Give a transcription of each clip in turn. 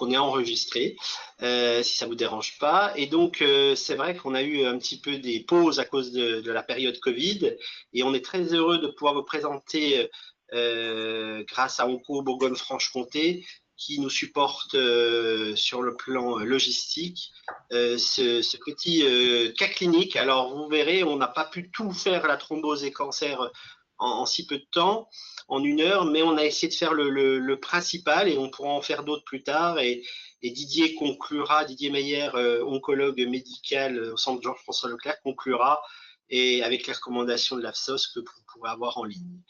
qu'on est enregistré, si ça vous dérange pas. Et donc, c'est vrai qu'on a eu un petit peu des pauses à cause de la période Covid, et on est très heureux de pouvoir vous présenter, grâce à Onco Bourgogne-Franche-Comté, qui nous supporte sur le plan logistique, ce petit cas clinique. Alors, vous verrez, on n'a pas pu tout faire la thrombose et cancer en si peu de temps, en 1 heure, mais on a essayé de faire le principal et on pourra en faire d'autres plus tard. Et Didier conclura, Didier Meyer, oncologue médical au centre Georges-François Leclerc, conclura et avec les recommandations de l'AFSOS que vous pourrez avoir en ligne.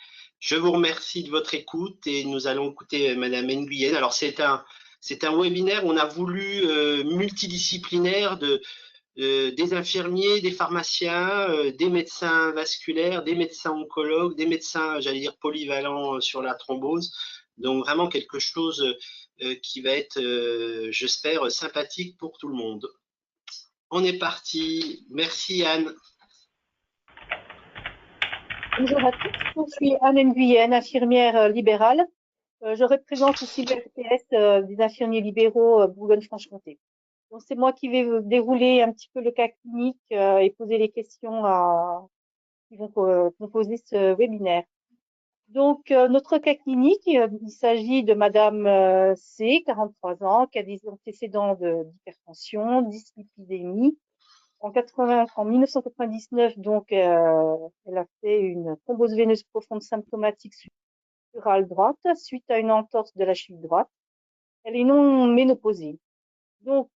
Je vous remercie de votre écoute et nous allons écouter Madame Nguyen. Alors c'est un webinaire où on a voulu multidisciplinaire des infirmiers, des pharmaciens, des médecins vasculaires, des médecins oncologues, des médecins, j'allais dire, polyvalents sur la thrombose. Donc vraiment quelque chose qui va être, j'espère, sympathique pour tout le monde. On est parti. Merci Anne. Bonjour à tous, je suis Anne Nguyen, infirmière libérale. Je représente aussi le FPS des infirmiers libéraux Bourgogne-Franche-Comté. Donc c'est moi qui vais vous dérouler un petit peu le cas clinique et poser les questions qui vont composer ce webinaire. Donc notre cas clinique, il s'agit de Madame C, 43 ans, qui a des antécédents d'hypertension, dyslipidémie. En 1999, donc, elle a fait une thrombose veineuse profonde symptomatique surale droite suite à une entorse de la cheville droite. Elle est non ménopausée. Donc,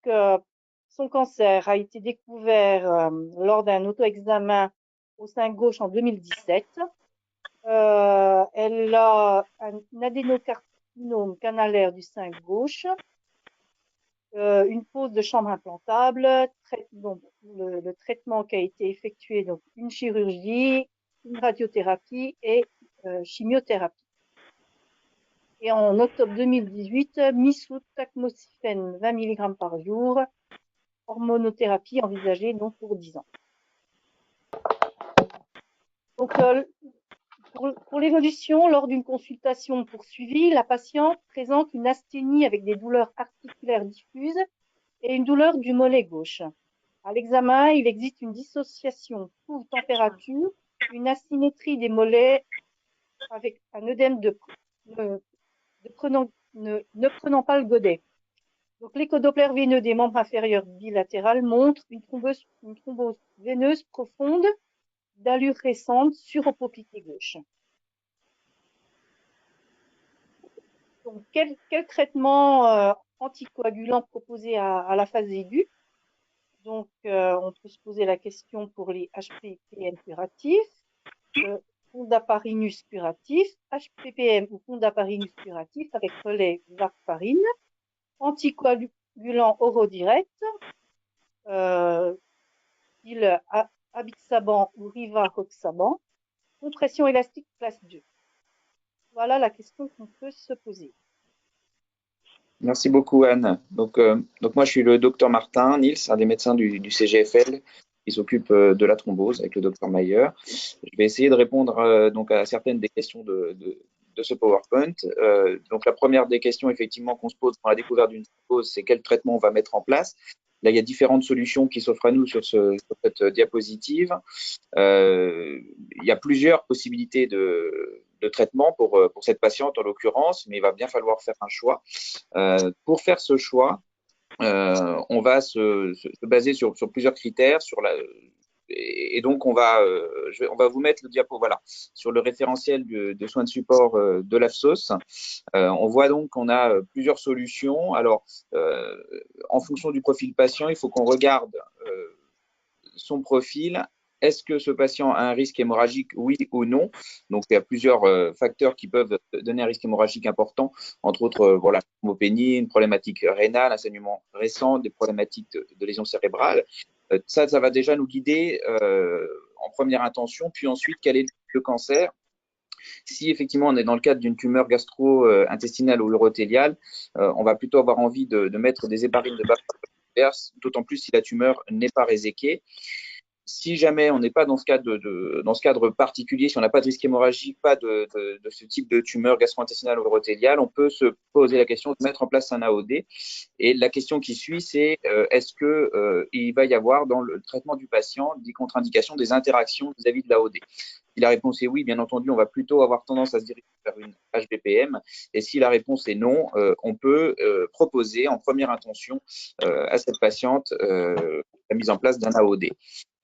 son cancer a été découvert lors d'un auto-examen au sein gauche en 2017. Elle a un adénocarcinome canalaire du sein gauche. Une pose de chambre implantable, donc, le traitement qui a été effectué, donc une chirurgie, une radiothérapie et chimiothérapie. Et en octobre 2018, misotamoxifène 20 mg par jour, hormonothérapie envisagée donc pour 10 ans. Donc, pour l'évolution, lors d'une consultation poursuivie, la patiente présente une asthénie avec des douleurs articulaires diffuses et une douleur du mollet gauche. À l'examen, il existe une dissociation pouls-température, une asymétrie des mollets avec un œdème ne prenant pas le godet. Donc, l'échodoppler veineux des membres inférieurs bilatéral montre une thrombose veineuse profonde d'allure récente sur opopiqué gauche. Donc, quel traitement anticoagulant proposé à la phase aiguë? Donc, on peut se poser la question pour les HPPN curatifs, fondaparinus curatif, HPPM ou fondaparinus curatif avec relais varfarine, anticoagulant orodirect, style Abixaban ou Rivaroxaban, compression élastique classe 2. Voilà la question qu'on peut se poser. Merci beaucoup, Anne. Donc moi, je suis le docteur Martin Nils, un des médecins du CGFL qui s'occupe de la thrombose avec le docteur Mayer. Je vais essayer de répondre donc à certaines des questions de ce PowerPoint. Donc la première des questions effectivement qu'on se pose dans la découverte d'une thrombose, c'est quel traitement on va mettre en place. Là, il y a différentes solutions qui s'offrent à nous sur cette diapositive. Il y a plusieurs possibilités de traitement pour cette patiente en l'occurrence, mais il va bien falloir faire un choix. Pour faire ce choix, on va se baser sur plusieurs critères, et donc on va vous mettre le diapo voilà, sur le référentiel de soins de support de l'AFSOS. On voit donc qu'on a plusieurs solutions. Alors, en fonction du profil patient, il faut qu'on regarde son profil. Est-ce que ce patient a un risque hémorragique, oui ou non? Donc, il y a plusieurs facteurs qui peuvent donner un risque hémorragique important, entre autres, voilà, thrombopénie, une problématique rénale, un saignement récent, des problématiques de lésions cérébrales. Ça va déjà nous guider en première intention. Puis ensuite, quel est le cancer? Si effectivement on est dans le cadre d'une tumeur gastro-intestinale ou urothéliale, on va plutôt avoir envie de mettre des héparines de bas, d'autant plus si la tumeur n'est pas réséquée. si jamais on n'est pas dans ce cadre, dans ce cadre particulier, si on n'a pas de risque hémorragique, pas de ce type de tumeur gastro-intestinale ou urothéliale, on peut se poser la question de mettre en place un AOD. Et la question qui suit, c'est est-ce que il va y avoir dans le traitement du patient des contre-indications, des interactions vis-à-vis de l'AOD? Si la réponse est oui, bien entendu, on va plutôt avoir tendance à se diriger vers une HBPM. Et si la réponse est non, on peut proposer en première intention à cette patiente la mise en place d'un AOD,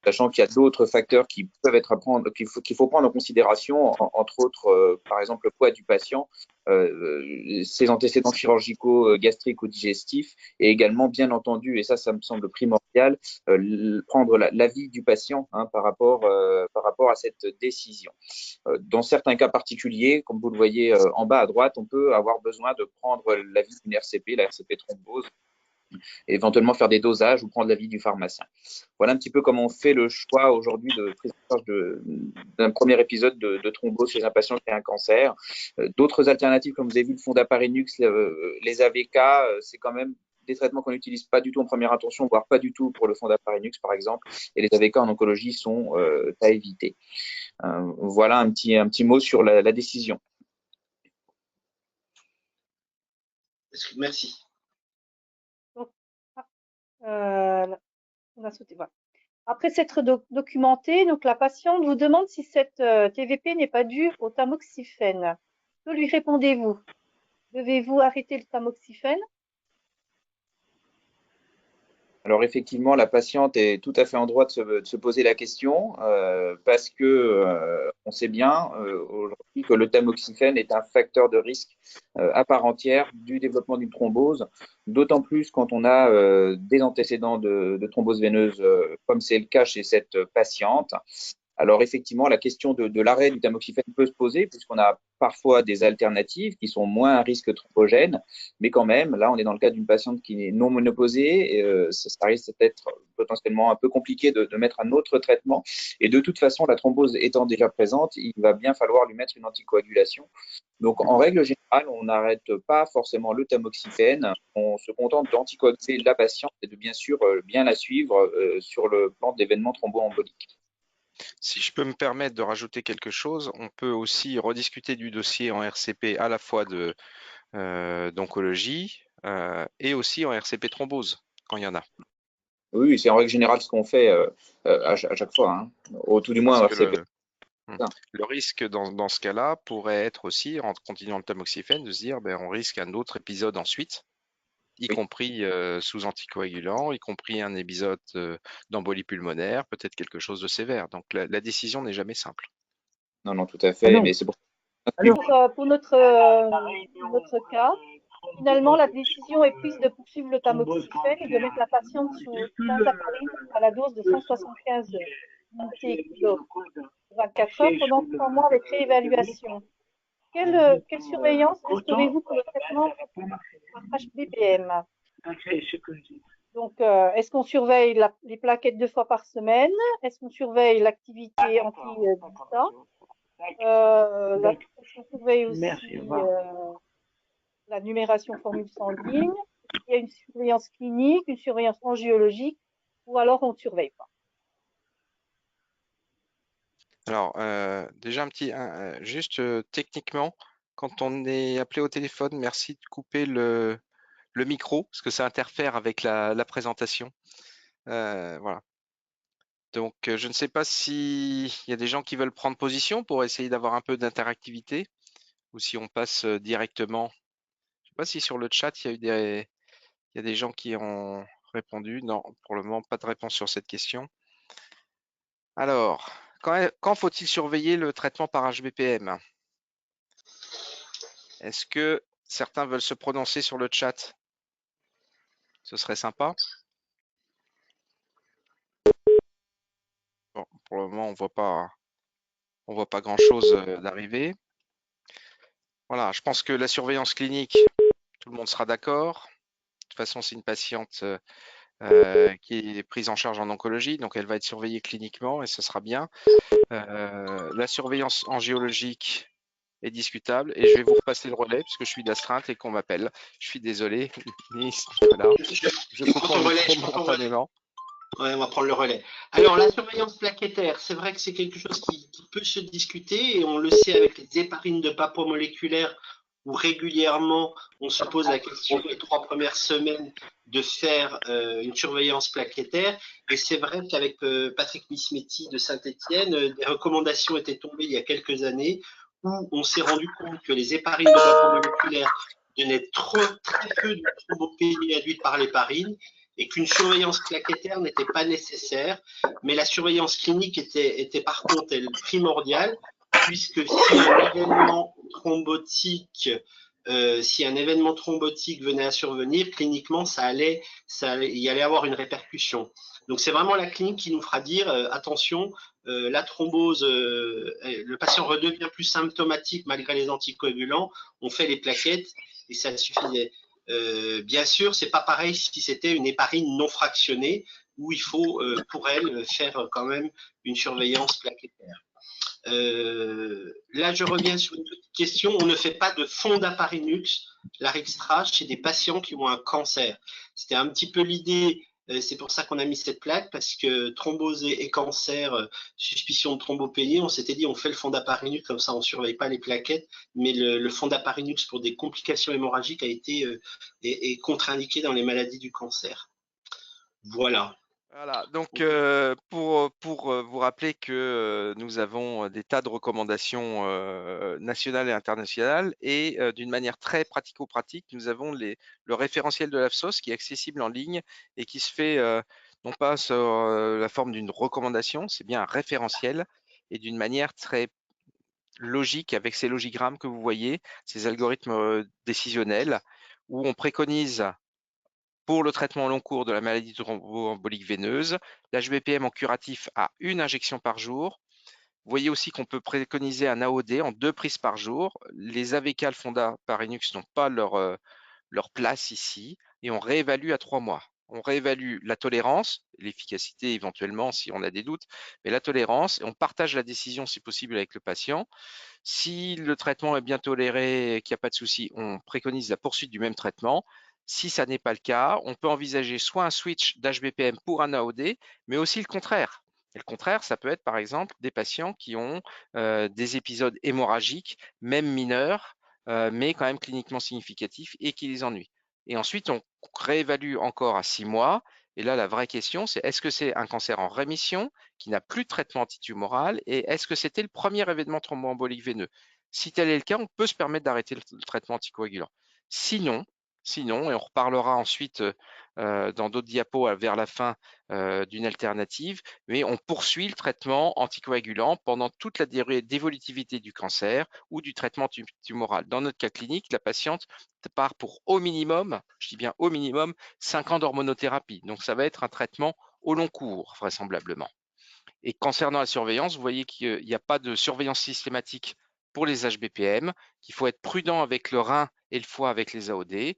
sachant qu'il y a d'autres facteurs qui peuvent être à prendre, qu'il faut prendre en considération, entre autres, par exemple, le poids du patient, ses antécédents chirurgicaux, gastriques ou digestifs, et également, bien entendu, et ça me semble primordial, prendre l'avis du patient par rapport à cette décision. Dans certains cas particuliers, comme vous le voyez en bas à droite, on peut avoir besoin de prendre l'avis d'une RCP, la RCP thrombose, et éventuellement faire des dosages ou prendre l'avis du pharmacien. Voilà un petit peu comment on fait le choix aujourd'hui de prise en charge d'un premier épisode de thrombose chez un patient qui a un cancer. D'autres alternatives, comme vous avez vu, le Fondaparinux, les AVK, c'est quand même des traitements qu'on n'utilise pas du tout en première intention, voire pas du tout pour le Fondaparinux, par exemple. Et les AVK en oncologie sont à éviter. Voilà un petit mot sur la décision. Merci. On a sauté, voilà. Après s'être documenté, donc la patiente vous demande si cette TVP n'est pas due au tamoxifène. Que lui répondez-vous? Devez-vous arrêter le tamoxifène? Alors effectivement, la patiente est tout à fait en droit de se poser la question parce que on sait bien aujourd'hui que le tamoxifène est un facteur de risque à part entière du développement d'une thrombose, d'autant plus quand on a des antécédents de thrombose veineuse, comme c'est le cas chez cette patiente. Alors effectivement, la question de l'arrêt du tamoxifène peut se poser puisqu'on a parfois des alternatives qui sont moins à risque thrombogène, mais quand même, là, on est dans le cas d'une patiente qui est non ménopausée et ça risque d'être potentiellement un peu compliqué de mettre un autre traitement. Et de toute façon, la thrombose étant déjà présente, il va bien falloir lui mettre une anticoagulation. Donc, en règle générale, on n'arrête pas forcément le tamoxifène. On se contente d'anticoaguler la patiente et de bien sûr bien la suivre sur le plan d'événements thromboemboliques. Si je peux me permettre de rajouter quelque chose, on peut aussi rediscuter du dossier en RCP à la fois d'oncologie et aussi en RCP thrombose, quand il y en a. Oui, c'est en règle générale ce qu'on fait à chaque fois, au tout du moins en Parce que RCP. le risque dans ce cas-là pourrait être aussi, en continuant le tamoxifène, de se dire on risque un autre épisode ensuite, y compris sous anticoagulant, y compris un épisode d'embolie pulmonaire, peut-être quelque chose de sévère. Donc la décision n'est jamais simple. Non, tout à fait. Mais c'est pour notre cas, finalement, la décision est prise de poursuivre le tamoxifène et de mettre la patiente sous enoxaparin à la dose de 175 unités kilo 24 heures pendant 3 mois avec réévaluation. Quelle surveillance instaurez-vous pour le traitement par HBPM? Donc, est-ce qu'on surveille les plaquettes 2 fois par semaine? Est-ce qu'on surveille l'activité anti-DISTA? Est-ce qu'on surveille aussi la numération formule sanguine? Est-ce qu'il y a une surveillance clinique, une surveillance angiologique, ou alors on ne surveille pas? Alors, déjà juste techniquement, quand on est appelé au téléphone, merci de couper le micro, parce que ça interfère avec la présentation. Voilà. Donc, je ne sais pas s'il y a des gens qui veulent prendre position pour essayer d'avoir un peu d'interactivité, ou si on passe directement. Je ne sais pas si sur le chat, il y a des gens qui ont répondu. Non, pour le moment, pas de réponse sur cette question. Alors, quand faut-il surveiller le traitement par HBPM? Est-ce que certains veulent se prononcer sur le chat? Ce serait sympa. Bon, pour le moment, on voit pas grand-chose d'arriver. Voilà, je pense que la surveillance clinique, tout le monde sera d'accord. De toute façon, c'est une patiente qui est prise en charge en oncologie, donc elle va être surveillée cliniquement et ce sera bien. La surveillance angiologique est discutable et je vais vous repasser le relais puisque je suis d'astreinte et qu'on m'appelle. Je suis désolé, Nicolas. Je coupe mon micro momentanément. Ouais, on va prendre le relais. Alors, la surveillance plaquettaire, c'est vrai que c'est quelque chose qui peut se discuter et on le sait avec les héparines de Papua moléculaire où régulièrement on se pose la question les 3 premières semaines de faire une surveillance plaquettaire. Et c'est vrai qu'avec Patrick Mismetti de Saint-Étienne, des recommandations étaient tombées il y a quelques années où on s'est rendu compte que les héparines de Papua moléculaire donnaient très peu de thrombopénie induite par l'héparine et qu'une surveillance plaquettaire n'était pas nécessaire, mais la surveillance clinique était par contre elle, primordiale, puisque si un événement thrombotique venait à survenir, cliniquement, il y allait avoir une répercussion. Donc c'est vraiment la clinique qui nous fera dire attention, la thrombose, le patient redevient plus symptomatique malgré les anticoagulants, on fait les plaquettes et ça suffisait. Bien sûr, c'est pas pareil si c'était une héparine non fractionnée où il faut pour elle faire quand même une surveillance plaquettaire. Là, je reviens sur une petite question. On ne fait pas de fond d'apparinux, Larixtra, chez des patients qui ont un cancer. C'était un petit peu l'idée. C'est pour ça qu'on a mis cette plaque, parce que thrombose et cancer, suspicion de thrombopénie, on s'était dit on fait le fond d'apparinux, comme ça on ne surveille pas les plaquettes, mais le fond d'apparinux pour des complications hémorragiques a été est contre-indiqué dans les maladies du cancer. Voilà. Voilà, donc pour vous rappeler que nous avons des tas de recommandations nationales et internationales et d'une manière très pratico-pratique, nous avons le référentiel de l'AFSOS qui est accessible en ligne et qui se fait non pas sur la forme d'une recommandation, c'est bien un référentiel et d'une manière très logique avec ces logigrammes que vous voyez, ces algorithmes décisionnels où on préconise pour le traitement long cours de la maladie thromboembolique veineuse, l'HBPM en curatif à 1 injection par jour. Vous voyez aussi qu'on peut préconiser un AOD en 2 prises par jour. Les AVK, le Fonda Parinux n'ont pas leur place ici et on réévalue à 3 mois. On réévalue la tolérance, l'efficacité éventuellement si on a des doutes, mais la tolérance et on partage la décision si possible avec le patient. Si le traitement est bien toléré et qu'il n'y a pas de souci, on préconise la poursuite du même traitement. Si ça n'est pas le cas, on peut envisager soit un switch d'HBPM pour un AOD, mais aussi le contraire. Et le contraire, ça peut être par exemple des patients qui ont des épisodes hémorragiques, même mineurs, mais quand même cliniquement significatifs et qui les ennuient. Et ensuite, on réévalue encore à 6 mois. Et là, la vraie question, c'est est-ce que c'est un cancer en rémission qui n'a plus de traitement antitumoral et est-ce que c'était le premier événement thromboembolique veineux? Si tel est le cas, on peut se permettre d'arrêter le traitement anticoagulant. Sinon, et on reparlera ensuite dans d'autres diapos vers la fin d'une alternative, mais on poursuit le traitement anticoagulant pendant toute la durée d'évolutivité du cancer ou du traitement tumoral. Dans notre cas clinique, la patiente part pour au minimum, je dis bien au minimum, 5 ans d'hormonothérapie. Donc ça va être un traitement au long cours, vraisemblablement. Et concernant la surveillance, vous voyez qu'il n'y a pas de surveillance systématique pour les HBPM, qu'il faut être prudent avec le rein et le foie avec les AOD, et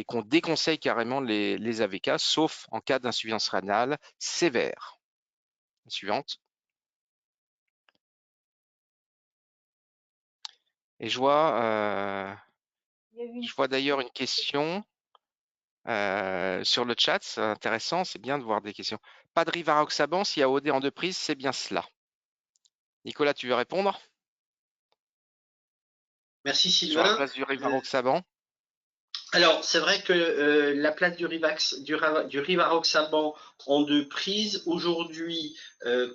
qu'on déconseille carrément les AVK, sauf en cas d'insuffisance rénale sévère. Suivante. Et je vois d'ailleurs une question sur le chat, c'est intéressant, c'est bien de voir des questions. Pas de rivaroxaban, si AOD en 2 prises, c'est bien cela. Nicolas, tu veux répondre? Merci Sur la Sylvain. place du rivaroxaban. Alors, c'est vrai que la place du rivaroxaban en 2 prises, aujourd'hui,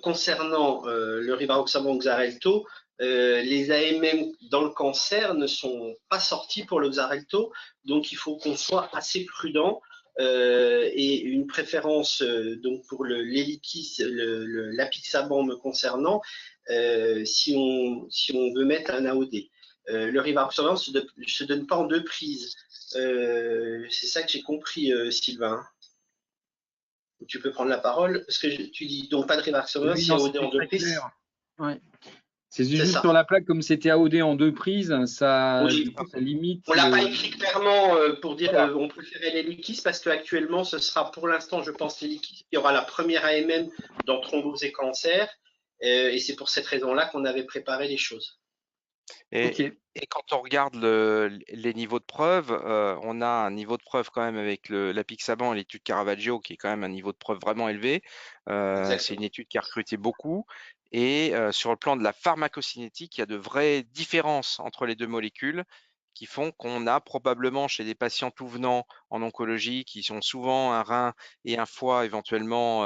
concernant le rivaroxaban Xarelto, les AMM dans le cancer ne sont pas sortis pour le Xarelto, donc il faut qu'on soit assez prudent et une préférence donc pour l'apixaban me concernant, si on veut mettre un AOD. Le rivaroxaban ne se donne pas en 2 prises. C'est ça que j'ai compris, Sylvain. Tu peux prendre la parole, parce que tu dis donc pas de rivaroxaban, si AOD en 2 prises. Ouais. C'est juste sur la plaque, comme c'était AOD en 2 prises, ça, Oui. du coup, ça limite. On l'a pas écrit clairement pour dire on préférait les liquides, parce qu'actuellement, ce sera pour l'instant, je pense, les liquides. Il y aura la première AMM dans thrombose et cancer, et c'est pour cette raison-là qu'on avait préparé les choses. Et quand on regarde les niveaux de preuve, on a un niveau de preuve quand même avec l'apixaban et l'étude Caravaggio qui est quand même un niveau de preuve vraiment élevé. C'est une étude qui a recruté beaucoup. Et sur le plan de la pharmacocinétique, il y a de vraies différences entre les deux molécules qui font qu'on a probablement chez des patients tout venant en oncologie qui sont souvent un rein et un foie éventuellement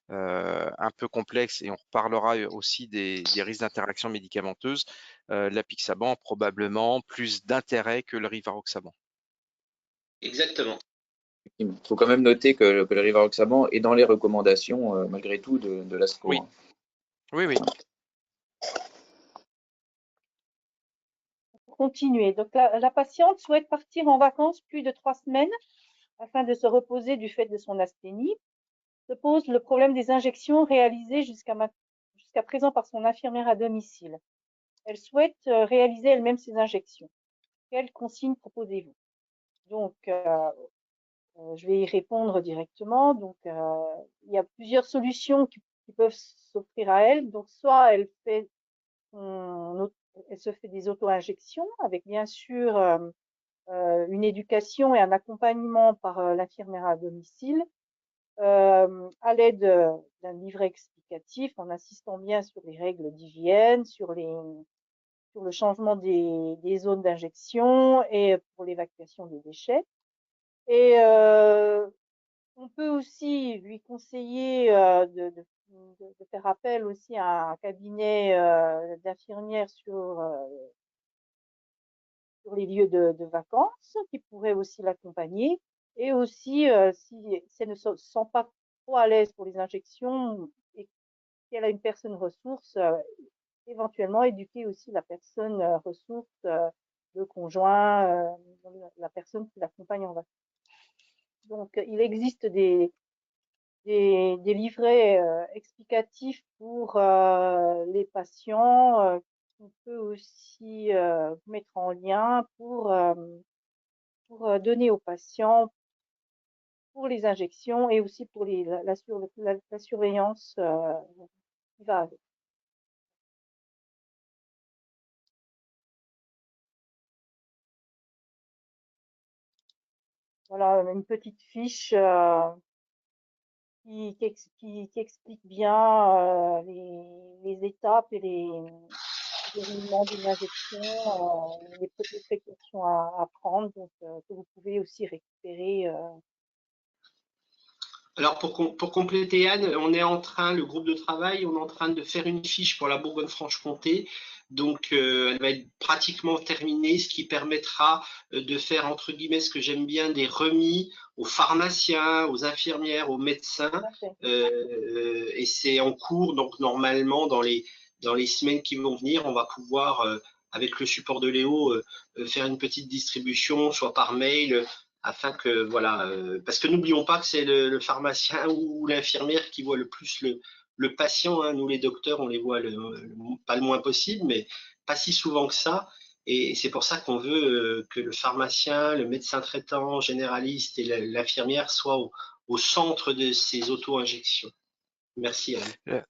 un peu complexes, et on reparlera aussi des risques d'interaction médicamenteuse, l'apixaban a probablement plus d'intérêt que le rivaroxaban. Exactement. Il faut quand même noter que le rivaroxaban est dans les recommandations, malgré tout, de l'ASCO. Oui. Oui. Pour continuer, donc la patiente souhaite partir en vacances plus de 3 semaines afin de se reposer du fait de son asthénie. Se pose le problème des injections réalisées jusqu'à présent par son infirmière à domicile. Elle souhaite réaliser elle-même ses injections. Quelles consignes proposez-vous? Donc, je vais y répondre directement. Donc, il y a plusieurs solutions qui peuvent s'offrir à elle. Donc, soit elle se fait des auto-injections avec bien sûr une éducation et un accompagnement par l'infirmière à domicile, à l'aide d'un livret explicatif en insistant bien sur les règles d'hygiène, sur le changement des zones d'injection et pour l'évacuation des déchets. Et on peut aussi lui conseiller de faire appel aussi à un cabinet d'infirmières sur les lieux de vacances qui pourrait aussi l'accompagner. Et aussi, si elle ne se sent pas trop à l'aise pour les injections et qu'elle a une personne ressource, éventuellement éduquer aussi la personne ressource, le conjoint, la personne qui l'accompagne en vacances. Donc, il existe des livrets explicatifs pour les patients qu'on peut aussi mettre en lien pour donner aux patients pour les injections et aussi pour la surveillance qui va avec. Voilà une petite fiche qui explique bien les étapes et le déroulement d'une injection, les précautions à prendre, donc que vous pouvez aussi récupérer. Alors pour compléter Anne, le groupe de travail, on est en train de faire une fiche pour la Bourgogne-Franche-Comté. Donc elle va être pratiquement terminée, ce qui permettra de faire entre guillemets ce que j'aime bien, des remis aux pharmaciens, aux infirmières, aux médecins. Et c'est en cours, donc normalement dans les semaines qui vont venir, on va pouvoir avec le support de Léo faire une petite distribution, soit par mail, afin que voilà, parce que n'oublions pas que c'est le pharmacien ou l'infirmière qui voit le plus le patient, hein. Nous les docteurs, on les voit pas le moins possible, mais pas si souvent que ça. Et c'est pour ça qu'on veut que le pharmacien, le médecin traitant, généraliste et l'infirmière soient au centre de ces auto-injections. Merci Anne.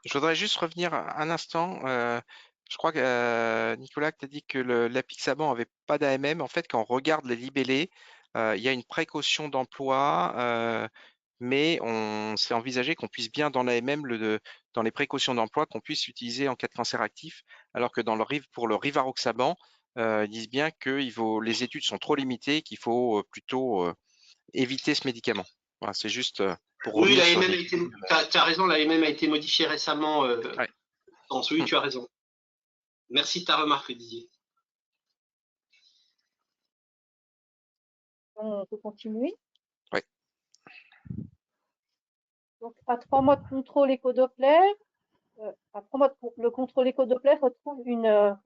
Je voudrais juste revenir un instant. Je crois que Nicolas, tu as dit que l'apixaban n'avait pas d'AMM. En fait, quand on regarde les libellés, il y a une précaution d'emploi, mais on s'est envisagé qu'on puisse bien dans l'AMM, dans les précautions d'emploi, qu'on puisse utiliser en cas de cancer actif, alors que pour le rivaroxaban, ils disent bien que les études sont trop limitées, qu'il faut plutôt éviter ce médicament. Voilà, c'est juste pour Oui, revenir sur tu as raison, l'AMM a été modifiée récemment. Ouais. Oui, tu as raison. Merci de ta remarque, Didier. On peut continuer. Oui. Donc, à 3 mois de contrôle éco-Doppler, le contrôle éco-Doppler retrouve une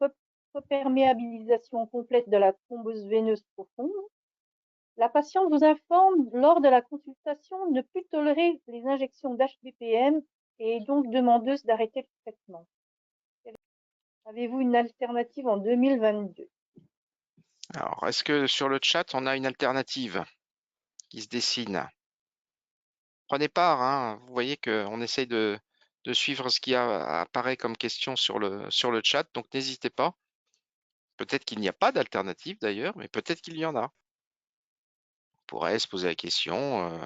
reperméabilisation complète de la thrombose veineuse profonde. La patiente vous informe lors de la consultation ne plus tolérer les injections d'HBPM et est donc demandeuse d'arrêter le traitement. Avez-vous une alternative en 2022? Alors, est-ce que sur le chat, on a une alternative qui se dessine? Prenez part, hein. Vous voyez qu'on essaye de suivre ce qui apparaît comme question sur le chat, donc n'hésitez pas. Peut-être qu'il n'y a pas d'alternative d'ailleurs, mais peut-être qu'il y en a. On pourrait se poser la question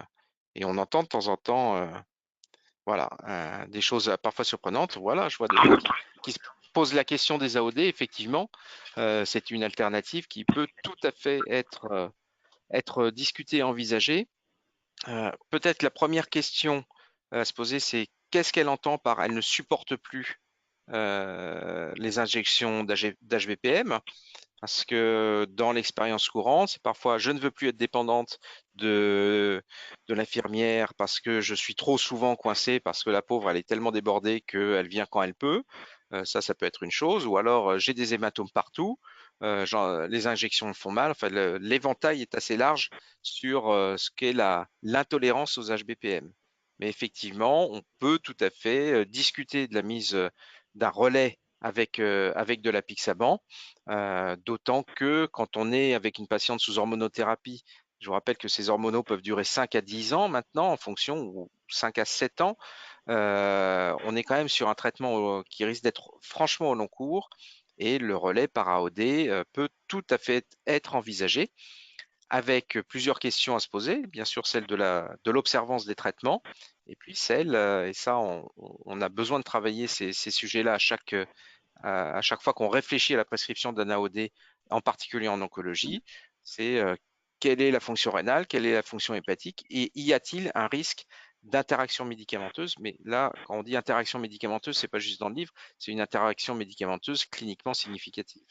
et on entend de temps en temps voilà, des choses parfois surprenantes. Voilà, je vois des gens qui se posent la question des AOD, effectivement. C'est une alternative qui peut tout à fait être discutée et envisagée. Peut-être la première question à se poser, c'est qu'est-ce qu'elle entend par elle ne supporte plus les injections d'HBPM? Parce que dans l'expérience courante, c'est parfois je ne veux plus être dépendante de l'infirmière parce que je suis trop souvent coincée parce que la pauvre elle est tellement débordée qu'elle vient quand elle peut. Ça peut être une chose. Ou alors j'ai des hématomes partout. Les injections me font mal. Enfin, l'éventail est assez large sur ce qu'est l'intolérance aux HBPM. Mais effectivement, on peut tout à fait discuter de la mise d'un relais avec de l'apixaban. D'autant que quand on est avec une patiente sous hormonothérapie, je vous rappelle que ces hormonaux peuvent durer 5 à 10 ans maintenant en fonction, ou 5 à 7 ans, on est quand même sur un traitement qui risque d'être franchement au long cours et le relais par AOD peut tout à fait être envisagé avec plusieurs questions à se poser, bien sûr celle de l'observance des traitements et puis celle, et ça on a besoin de travailler ces sujets-là à chaque fois qu'on réfléchit à la prescription d'un AOD, en particulier en oncologie, c'est quelle est la fonction rénale, quelle est la fonction hépatique et y a-t-il un risque d'interaction médicamenteuse? Mais là, quand on dit interaction médicamenteuse, c'est pas juste dans le livre, c'est une interaction médicamenteuse cliniquement significative.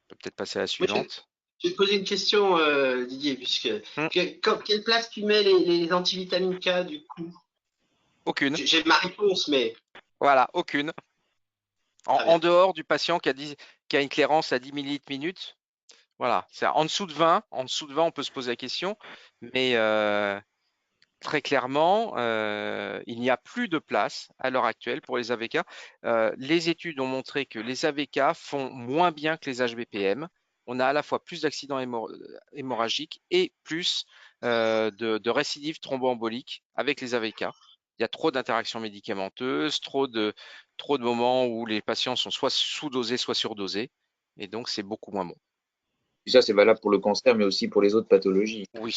On peut peut-être passer à la suivante. Je vais te poser une question, Didier, puisque quelle place tu mets les antivitamines K du coup? Aucune. J'ai ma réponse, mais voilà, aucune. En dehors du patient qui a une clairance à 10 millilitres minute. Voilà, c'est en dessous de 20. En dessous de 20, on peut se poser la question, mais très clairement, il n'y a plus de place à l'heure actuelle pour les AVK. Les études ont montré que les AVK font moins bien que les HBPM. On a à la fois plus d'accidents hémorragiques et plus de récidives thromboemboliques avec les AVK. Il y a trop d'interactions médicamenteuses, trop de moments où les patients sont soit sous-dosés, soit surdosés, et donc c'est beaucoup moins bon. Et ça, c'est valable pour le cancer, mais aussi pour les autres pathologies. Oui,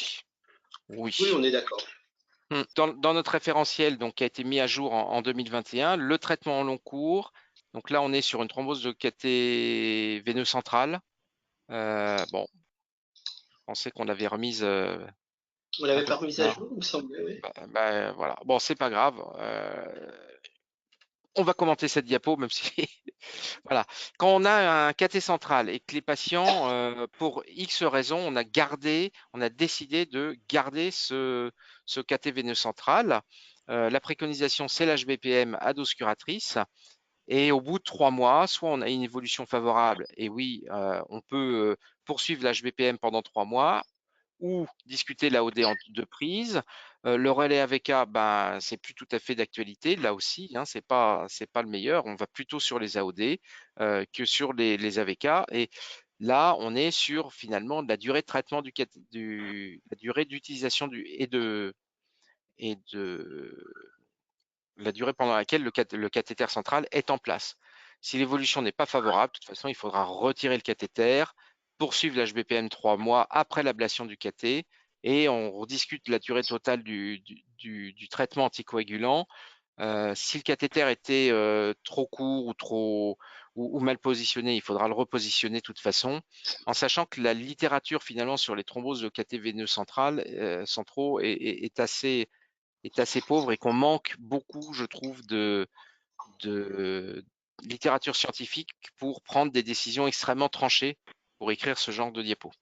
oui. Oui, on est d'accord. Dans notre référentiel donc, qui a été mis à jour en 2021, le traitement en long cours, donc là on est sur une thrombose de caté veineux central. Bon, je pensais qu'on l'avait remise. On l'avait pas remise à jour, il me semblait. Oui. Voilà, bon, c'est pas grave. On va commenter cette diapo, même si voilà. Quand on a un caté central et que les patients, pour X raisons, on a décidé de garder ce caté veineux central. La préconisation, c'est l'HBPM à dose curatrice. Et au bout de 3 mois, soit on a une évolution favorable, et oui, on peut poursuivre l'HBPM pendant 3 mois, ou discuter l'AOD en 2 prises. Le relais AVK, ben, c'est plus tout à fait d'actualité, là aussi, hein, c'est pas le meilleur. On va plutôt sur les AOD que sur les AVK. Et là, on est sur finalement la durée de traitement la durée d'utilisation la durée pendant laquelle le cathéter central est en place. Si l'évolution n'est pas favorable, de toute façon, il faudra retirer le cathéter, poursuivre l'HBPM 3 mois après l'ablation du cathé, et on rediscute la durée totale du traitement anticoagulant. Si le cathéter était trop court ou mal positionné, il faudra le repositionner de toute façon, en sachant que la littérature finalement sur les thromboses de cathé veineux centraux est assez pauvre et qu'on manque beaucoup, je trouve, de littérature scientifique pour prendre des décisions extrêmement tranchées pour écrire ce genre de diapo.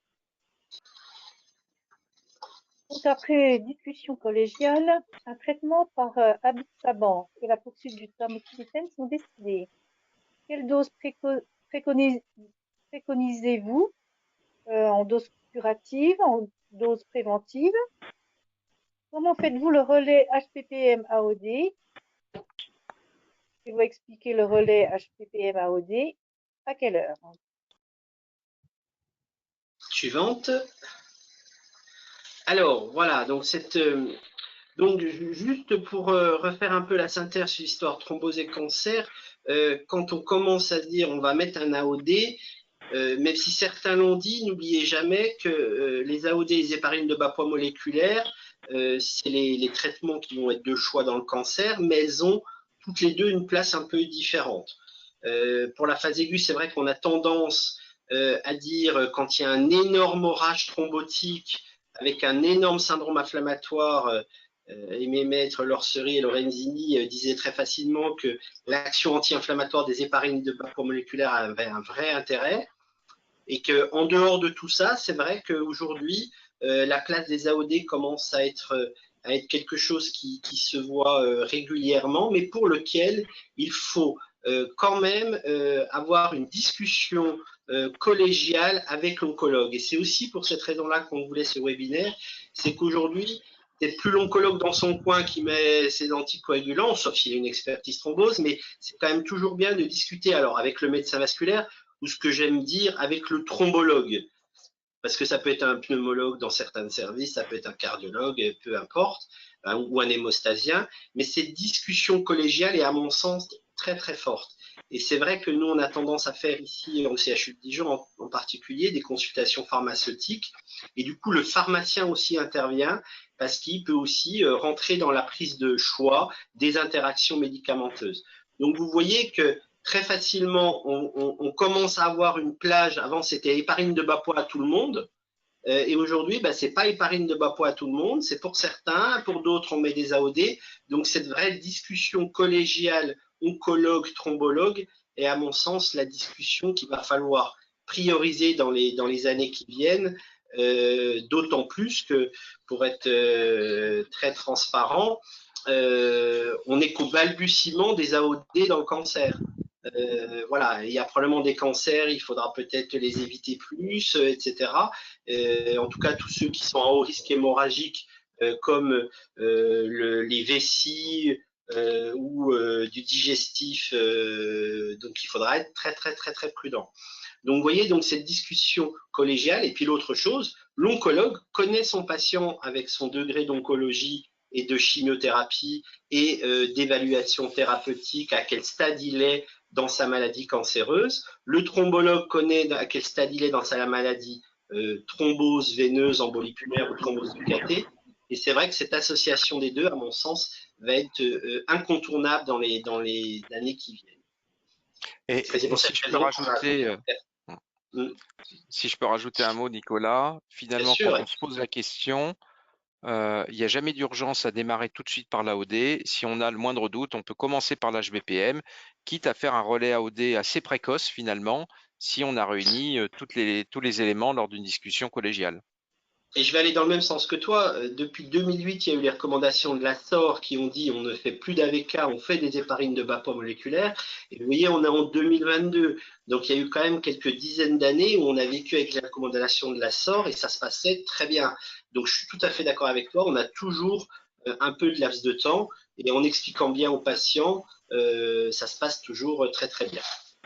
Donc, après discussion collégiale, un traitement par apixaban et la poursuite du tamoxifène sont décidés. Quelle dose préconisez-vous en dose curative, en dose préventive? Comment faites-vous le relais HPPM-AOD? Je vais vous expliquer le relais HPPM-AOD. À quelle heure? Suivante. Alors, voilà, donc Donc, juste pour refaire un peu la synthèse sur l'histoire thrombose et cancer, quand on commence à se dire on va mettre un AOD, même si certains l'ont dit, n'oubliez jamais que les AOD, les héparines de bas poids moléculaires, c'est les traitements qui vont être de choix dans le cancer, mais elles ont toutes les deux une place un peu différente. Pour la phase aiguë, c'est vrai qu'on a tendance à dire quand il y a un énorme orage thrombotique avec un énorme syndrome inflammatoire, et mes maîtres Lorsery et Lorenzini disaient très facilement que l'action anti-inflammatoire des héparines de bas poids moléculaires avait un vrai intérêt. Et qu'en dehors de tout ça, c'est vrai qu'aujourd'hui, la place des AOD commence à être quelque chose qui se voit régulièrement, mais pour lequel il faut quand même avoir une discussion collégiale avec l'oncologue. Et c'est aussi pour cette raison-là qu'on voulait ce webinaire, c'est qu'aujourd'hui, c'est plus l'oncologue dans son coin qui met ses anticoagulants, sauf s'il a une expertise thrombose, mais c'est quand même toujours bien de discuter alors avec le médecin vasculaire, ou ce que j'aime dire avec le thrombologue, parce que ça peut être un pneumologue dans certains services, ça peut être un cardiologue, peu importe, hein, ou un hémostasien, mais cette discussion collégiale est à mon sens très très forte. Et c'est vrai que nous, on a tendance à faire ici au CHU de Dijon en particulier des consultations pharmaceutiques, et du coup le pharmacien aussi intervient parce qu'il peut aussi rentrer dans la prise de choix des interactions médicamenteuses. Donc vous voyez que très facilement, on commence à avoir une plage. Avant, c'était héparine de bas poids à tout le monde. Et aujourd'hui, c'est pas héparine de bas poids à tout le monde. C'est pour certains, pour d'autres, on met des AOD. Donc, cette vraie discussion collégiale, oncologue, thrombologue, est à mon sens la discussion qu'il va falloir prioriser dans les années qui viennent. D'autant plus que, pour être très transparent, on n'est qu'au balbutiement des AOD dans le cancer. Voilà, il y a probablement des cancers, il faudra peut-être les éviter plus, etc. En tout cas, tous ceux qui sont à haut risque hémorragique, comme les vessies ou du digestif, donc il faudra être très très très très prudent. Donc, vous voyez, donc cette discussion collégiale, et puis l'autre chose, l'oncologue connaît son patient avec son degré d'oncologie et de chimiothérapie et d'évaluation thérapeutique, à quel stade il est dans sa maladie cancéreuse. Le thrombologue connaît à quel stade il est dans sa maladie thrombose veineuse, embolie pulmonaire ou thrombose du cathé. Et c'est vrai que cette association des deux, à mon sens, va être incontournable dans les années qui viennent. Et si je peux rajouter, si je peux rajouter un mot, Nicolas, finalement, quand on se pose la question, il n'y a jamais d'urgence à démarrer tout de suite par l'AOD. Si on a le moindre doute, on peut commencer par l'HBPM, quitte à faire un relais AOD assez précoce finalement, si on a réuni tous les éléments lors d'une discussion collégiale. Et je vais aller dans le même sens que toi. Depuis 2008, il y a eu les recommandations de la SOR qui ont dit on ne fait plus d'AVK, on fait des héparines de bas poids moléculaires. Et vous voyez, on est en 2022. Donc il y a eu quand même quelques dizaines d'années où on a vécu avec les recommandations de la SOR et ça se passait très bien. Donc je suis tout à fait d'accord avec toi. On a toujours un peu de laps de temps et en expliquant bien aux patients, ça se passe toujours très très bien.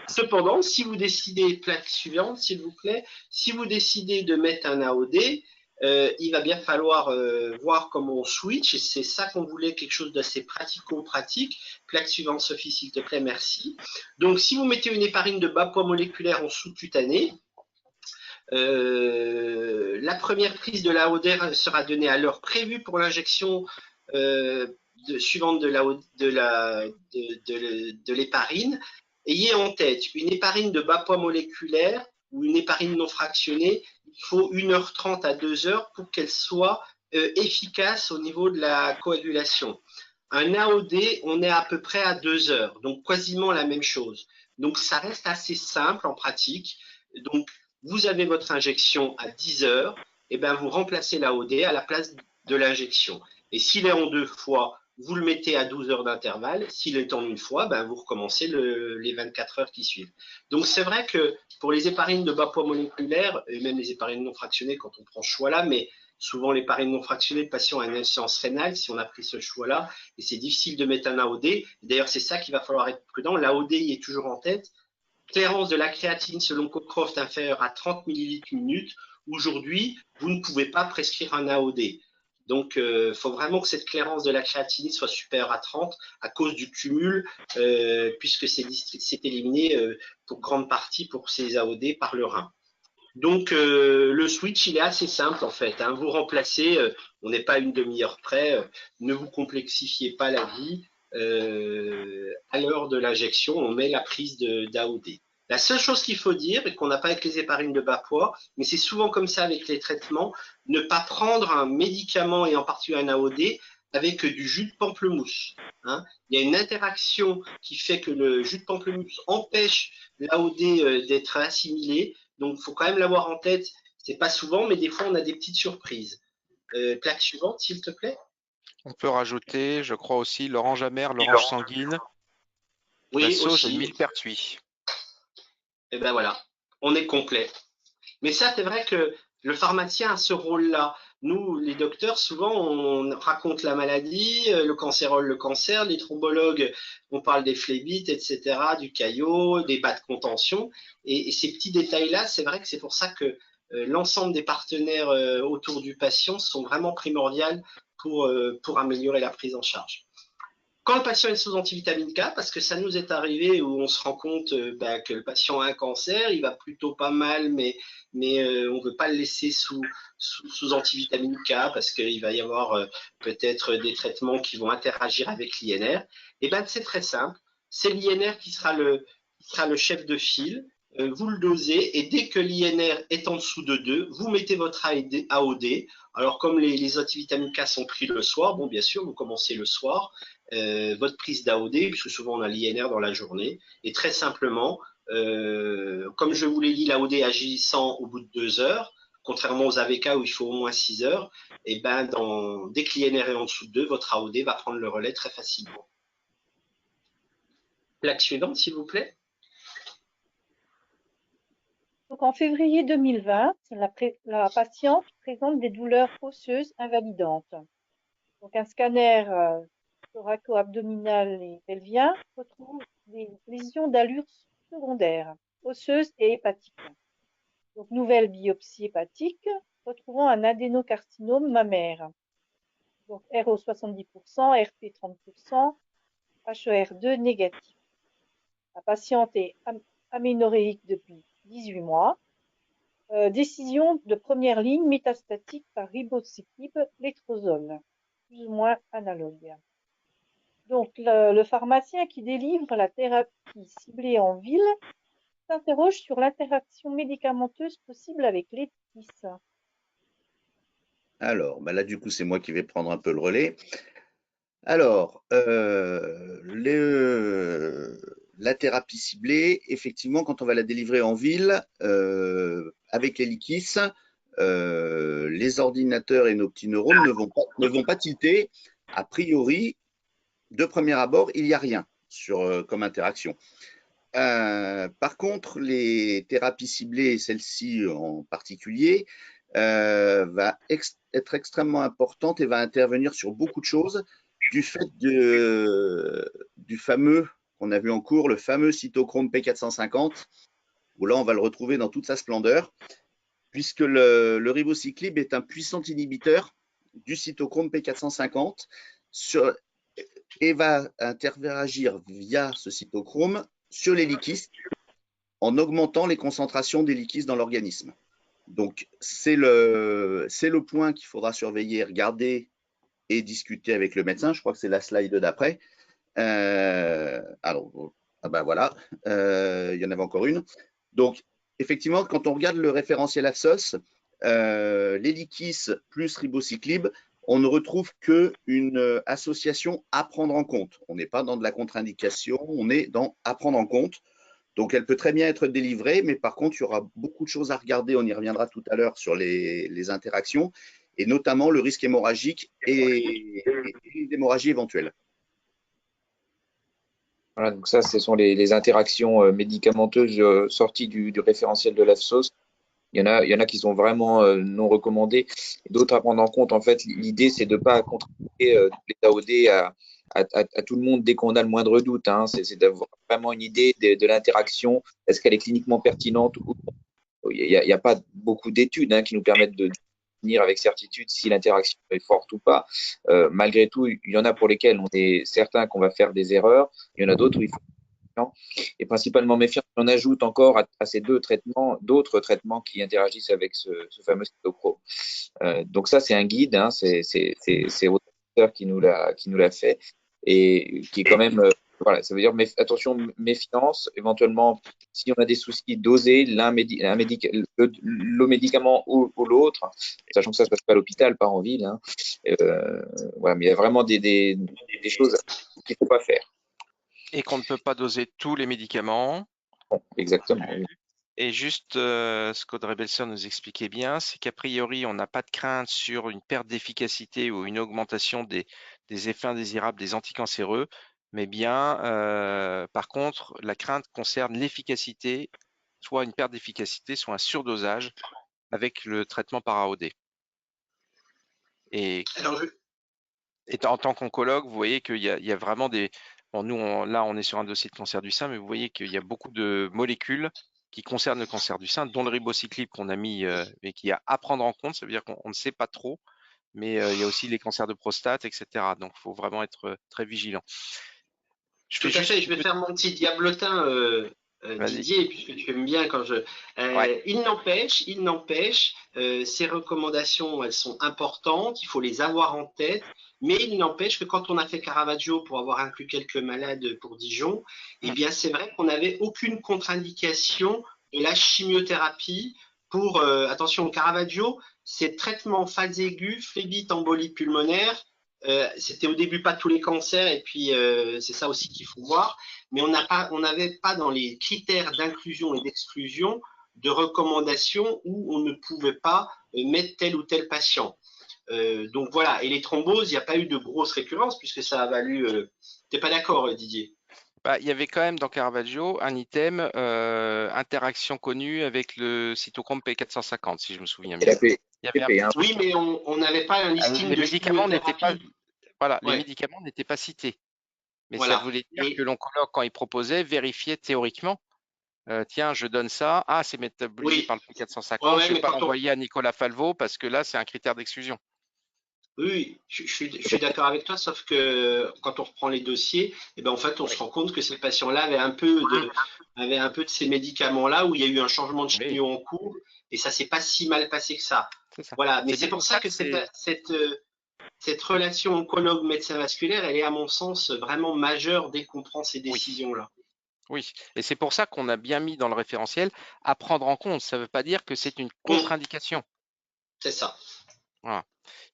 Cependant, si vous décidez, plaque suivante s'il vous plaît, si vous décidez de mettre un AOD, il va bien falloir voir comment on switch, et c'est ça qu'on voulait, quelque chose d'assez pratico-pratique. Plaque suivante, Sophie, s'il te plaît, merci. Donc, si vous mettez une héparine de bas poids moléculaire en sous-cutané, la première prise de l'AOD sera donnée à l'heure prévue pour l'injection suivante de l'héparine. Ayez en tête, une héparine de bas poids moléculaire ou une héparine non fractionnée, il faut 1h30 à 2h pour qu'elle soit efficace au niveau de la coagulation. Un AOD, on est à peu près à 2 heures, donc quasiment la même chose. Donc ça reste assez simple en pratique. Donc vous avez votre injection à 10 heures, et bien vous remplacez l'AOD à la place de l'injection. Et s'il est en 2 fois, vous le mettez à 12 heures d'intervalle. S'il est en 1 fois, ben vous recommencez les 24 heures qui suivent. Donc c'est vrai que pour les héparines de bas poids moléculaire, et même les héparines non fractionnées quand on prend ce choix-là, mais souvent l'héparine non fractionnée, le patient a une insuffisance rénale si on a pris ce choix-là, et c'est difficile de mettre un AOD. D'ailleurs, c'est ça qu'il va falloir être prudent. L'AOD y est toujours en tête. Clairance de la créatine selon Cockcroft inférieure à 30 ml minute. Aujourd'hui, vous ne pouvez pas prescrire un AOD. Donc, il faut vraiment que cette clairance de la créatinine soit supérieure à 30 à cause du cumul, puisque c'est éliminé pour grande partie pour ces AOD par le rein. Donc, le switch, il est assez simple en fait, hein. Vous remplacez, on n'est pas à une demi-heure près, ne vous complexifiez pas la vie. À l'heure de l'injection, on met la prise d'AOD. La seule chose qu'il faut dire, et qu'on n'a pas avec les héparines de bas poids, mais c'est souvent comme ça avec les traitements, ne pas prendre un médicament et en particulier un AOD avec du jus de pamplemousse, hein. Il y a une interaction qui fait que le jus de pamplemousse empêche l'AOD d'être assimilé. Donc, il faut quand même l'avoir en tête. C'est pas souvent, mais des fois, on a des petites surprises. Plaque suivante, s'il te plaît. On peut rajouter, je crois aussi, l'orange amère, l'orange sanguine, oui, la sauce aussi. et le millepertuis. Et ben voilà, on est complet. Mais ça, c'est vrai que le pharmacien a ce rôle-là. Nous, les docteurs, souvent, on raconte la maladie, le cancérole, le cancer, les thrombologues, on parle des phlébites, etc., du caillot, des bas de contention. Et ces petits détails-là, c'est vrai que c'est pour ça que l'ensemble des partenaires autour du patient sont vraiment primordiaux pour améliorer la prise en charge. Quand le patient est sous antivitamine K, parce que ça nous est arrivé où on se rend compte que le patient a un cancer, il va plutôt pas mal, mais on ne veut pas le laisser sous antivitamine K parce qu'il va y avoir peut-être des traitements qui vont interagir avec l'INR. Et ben c'est très simple, c'est l'INR qui sera le chef de file. Vous le dosez et dès que l'INR est en dessous de 2, vous mettez votre AOD. Alors comme les antivitamines K sont pris le soir, bon bien sûr vous commencez le soir. Votre prise d'AOD, puisque souvent on a l'INR dans la journée, et très simplement, comme je vous l'ai dit, l'AOD agissant au bout de 2 heures, contrairement aux AVK où il faut au moins 6 heures, et ben dès que l'INR est en dessous de 2, votre AOD va prendre le relais très facilement. Plaque suivante, s'il vous plaît. Donc, en février 2020, la patiente présente des douleurs osseuses invalidantes. Donc, un scanner thoraco-abdominal et pelvien retrouve des lésions d'allure secondaire, osseuses et hépatiques. Donc, nouvelle biopsie hépatique, retrouvant un adénocarcinome mammaire. Donc, RO 70%, RP 30%, HER2 négatif. La patiente est aménorrhéique depuis 18 mois. Décision de première ligne métastatique par ribociclib, létrozole, plus ou moins analogue. Donc, le pharmacien qui délivre la thérapie ciblée en ville s'interroge sur l'interaction médicamenteuse possible avec les TIS. Alors, là, du coup, c'est moi qui vais prendre un peu le relais. Alors, la thérapie ciblée, effectivement, quand on va la délivrer en ville, avec les LIKIS, les ordinateurs et nos petits neurones ne vont pas tilter. A priori, de premier abord, il n'y a rien comme interaction. Par contre, les thérapies ciblées, celle-ci en particulier, va être extrêmement importante et va intervenir sur beaucoup de choses du fait du fameux, qu'on a vu en cours, le fameux cytochrome P450, où là, on va le retrouver dans toute sa splendeur, puisque le ribociclib est un puissant inhibiteur du cytochrome P450 et va interagir via ce cytochrome sur les liquides en augmentant les concentrations des liquides dans l'organisme. Donc, c'est le point qu'il faudra surveiller, regarder et discuter avec le médecin. Je crois que c'est la slide d'après. Alors, voilà, il y en avait encore une. Donc, effectivement, quand on regarde le référentiel AFSOS, les liquides plus ribociclib, on ne retrouve qu'une association à prendre en compte. On n'est pas dans de la contre-indication, on est dans à prendre en compte. Donc, elle peut très bien être délivrée, mais par contre, il y aura beaucoup de choses à regarder. On y reviendra tout à l'heure sur les interactions, et notamment le risque hémorragique et l'hémorragie éventuelle. Voilà, donc ça, ce sont les interactions médicamenteuses sorties du référentiel de l'AFSOS. Il y en a qui sont vraiment non recommandées, d'autres à prendre en compte. En fait, l'idée, c'est de ne pas contribuer les AOD à tout le monde dès qu'on a le moindre doute. Hein. C'est d'avoir vraiment une idée de l'interaction. Est-ce qu'elle est cliniquement pertinente ou non. Il n'y a pas beaucoup d'études qui nous permettent de définir avec certitude si l'interaction est forte ou pas. Malgré tout, il y en a pour lesquels on est certain qu'on va faire des erreurs. Il y en a d'autres où il faut et principalement méfiant. On ajoute encore à ces deux traitements d'autres traitements qui interagissent avec ce fameux cytochrome. Donc ça, c'est un guide, hein, c'est auteur qui nous l'a fait et qui est quand même voilà, ça veut dire attention, méfiance, éventuellement si on a des soucis, doser le médicament ou l'autre, sachant que ça se passe pas à l'hôpital, pas en ville. Hein. Voilà, mais il y a vraiment des choses qu'il faut pas faire. Et qu'on ne peut pas doser tous les médicaments. Bon, exactement. Oui. Et juste ce qu'Audrey Belson nous expliquait bien, c'est qu'a priori, on n'a pas de crainte sur une perte d'efficacité ou une augmentation des effets indésirables des anticancéreux, mais bien, par contre, la crainte concerne l'efficacité, soit une perte d'efficacité, soit un surdosage avec le traitement par AOD. Et en tant qu'oncologue, vous voyez qu'il y a vraiment des… Bon, nous, là, on est sur un dossier de cancer du sein, mais vous voyez qu'il y a beaucoup de molécules qui concernent le cancer du sein, dont le ribociclib qu'on a mis et qui a à prendre en compte. Ça veut dire qu'on ne sait pas trop, mais il y a aussi les cancers de prostate, etc. Donc, il faut vraiment être très vigilant. Tout à fait, je vais faire mon petit diablotin, Didier, puisque tu aimes bien quand je… Ouais. Il n'empêche, ces recommandations, elles sont importantes, il faut les avoir en tête, mais il n'empêche que quand on a fait Caravaggio pour avoir inclus quelques malades pour Dijon, eh bien c'est vrai qu'on n'avait aucune contre-indication de la chimiothérapie pour, attention, Caravaggio, c'est traitement phase aiguë, phlébite, embolie pulmonaire. C'était au début pas tous les cancers et puis c'est ça aussi qu'il faut voir, mais on n'avait pas dans les critères d'inclusion et d'exclusion de recommandations où on ne pouvait pas mettre tel ou tel patient. Donc voilà, et les thromboses, il n'y a pas eu de grosse récurrence puisque ça a valu. T'es pas d'accord, Didier? Bah, il y avait quand même dans Caravaggio un item interaction connue avec le cytochrome P450, si je me souviens bien. Il y avait un… Oui, mais on n'avait pas un listing les de médicaments n'étaient pas, voilà, ouais. les médicaments n'étaient pas cités. Mais voilà. ça voulait dire que l'oncologue, quand il proposait, vérifiait théoriquement. Tiens, je donne ça. Ah, c'est métabolisé par le P450. Je ne vais pas l'envoyer à Nicolas Falvo parce que là, c'est un critère d'exclusion. Oui, je suis d'accord avec toi, sauf que quand on reprend les dossiers, eh ben en fait, on se rend compte que ces patients-là avaient un peu de ces médicaments-là où il y a eu un changement de chimio en cours et ça s'est pas si mal passé que ça. Voilà, mais c'est pour ça que cette relation oncologue-médecin vasculaire, elle est à mon sens vraiment majeure dès qu'on prend ces décisions-là. Oui, et c'est pour ça qu'on a bien mis dans le référentiel à prendre en compte. Ça ne veut pas dire que c'est une contre-indication. C'est ça. Voilà.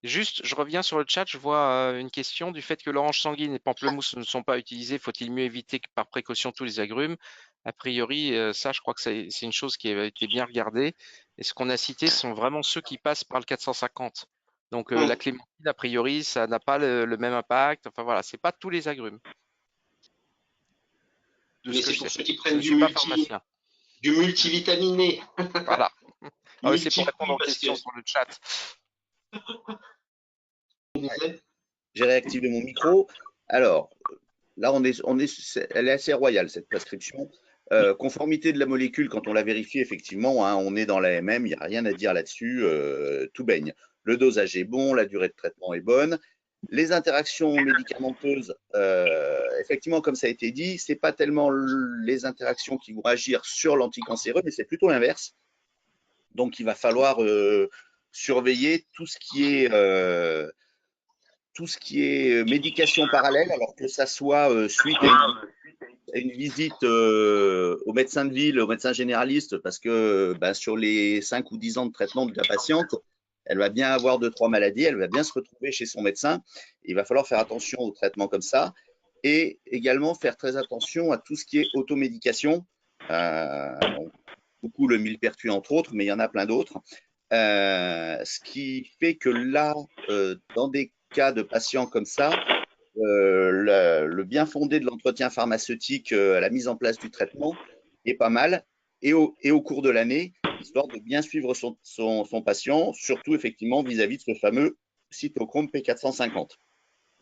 Juste, je reviens sur le chat, je vois une question du fait que l'orange sanguine et pamplemousse ne sont pas utilisés. Faut-il mieux éviter par précaution tous les agrumes? A priori, ça, je crois que c'est une chose qui a été bien regardée. Et ce qu'on a cité sont vraiment ceux qui passent par le 450. Donc la clémentine, a priori, ça n'a pas le même impact. Enfin voilà, c'est pas tous les agrumes. Mais c'est pour ceux qui prennent du multivitaminé. Voilà. C'est pour répondre aux questions sur le chat. J'ai réactivé mon micro. Alors, là, elle est assez royale, cette prescription. Conformité de la molécule, quand on la vérifie, effectivement, hein, on est dans l'AMM, il n'y a rien à dire là-dessus, tout baigne. Le dosage est bon, la durée de traitement est bonne. Les interactions médicamenteuses, effectivement, comme ça a été dit, ce n'est pas tellement les interactions qui vont agir sur l'anticancéreux, mais c'est plutôt l'inverse. Donc, il va falloir surveiller tout ce qui est médication parallèle, alors que ça soit suite à une visite au médecin de ville, au médecin généraliste, parce que sur les 5 ou 10 ans de traitement de la patiente, elle va bien avoir 2-3 maladies, elle va bien se retrouver chez son médecin. Il va falloir faire attention aux traitements comme ça et également faire très attention à tout ce qui est automédication. Beaucoup le millepertuis entre autres, mais il y en a plein d'autres. Ce qui fait que là, dans des cas de patients comme ça, le bien fondé de l'entretien pharmaceutique à la mise en place du traitement est pas mal et au cours de l'année, histoire de bien suivre son patient, surtout effectivement vis-à-vis de ce fameux cytochrome P450.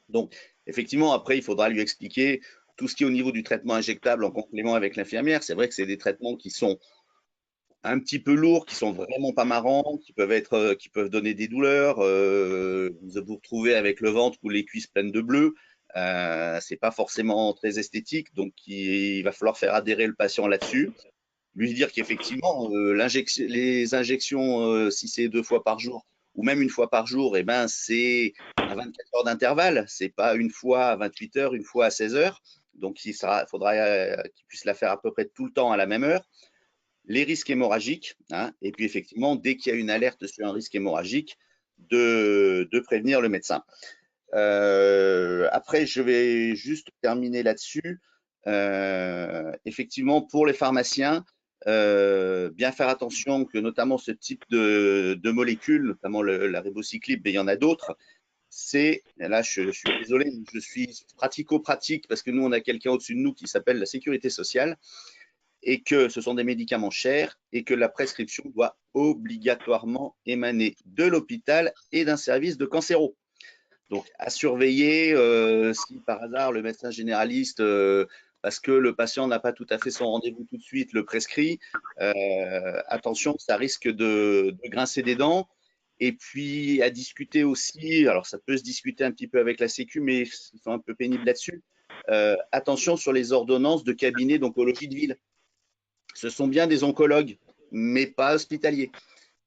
Donc, effectivement, après, il faudra lui expliquer tout ce qui est au niveau du traitement injectable en complément avec l'infirmière. C'est vrai que c'est des traitements qui sont un petit peu lourds, qui sont vraiment pas marrants, qui peuvent donner des douleurs. Vous vous retrouvez avec le ventre ou les cuisses pleines de bleu. C'est pas forcément très esthétique, donc il va falloir faire adhérer le patient là-dessus. Lui dire qu'effectivement, les injections, si c'est 2 fois par jour ou même 1 fois par jour, eh ben, c'est à 24 heures d'intervalle. C'est pas une fois à 28 heures, une fois à 16 heures. Donc, il faudra qu'il puisse la faire à peu près tout le temps à la même heure. Les risques hémorragiques, hein, et puis effectivement, dès qu'il y a une alerte sur un risque hémorragique, de prévenir le médecin. Après, je vais juste terminer là-dessus. Effectivement, pour les pharmaciens, bien faire attention que notamment ce type de molécules, notamment la ribociclib, mais il y en a d'autres, là je suis désolé, je suis pratico-pratique parce que nous on a quelqu'un au-dessus de nous qui s'appelle la sécurité sociale et que ce sont des médicaments chers et que la prescription doit obligatoirement émaner de l'hôpital et d'un service de cancéro. Donc, à surveiller si par hasard le médecin généraliste, parce que le patient n'a pas tout à fait son rendez-vous tout de suite, le prescrit, attention, ça risque de grincer des dents. Et puis, à discuter aussi, alors ça peut se discuter un petit peu avec la Sécu, mais ils sont un peu pénibles là-dessus. Attention sur les ordonnances de cabinet d'oncologie de ville. Ce sont bien des oncologues, mais pas hospitaliers.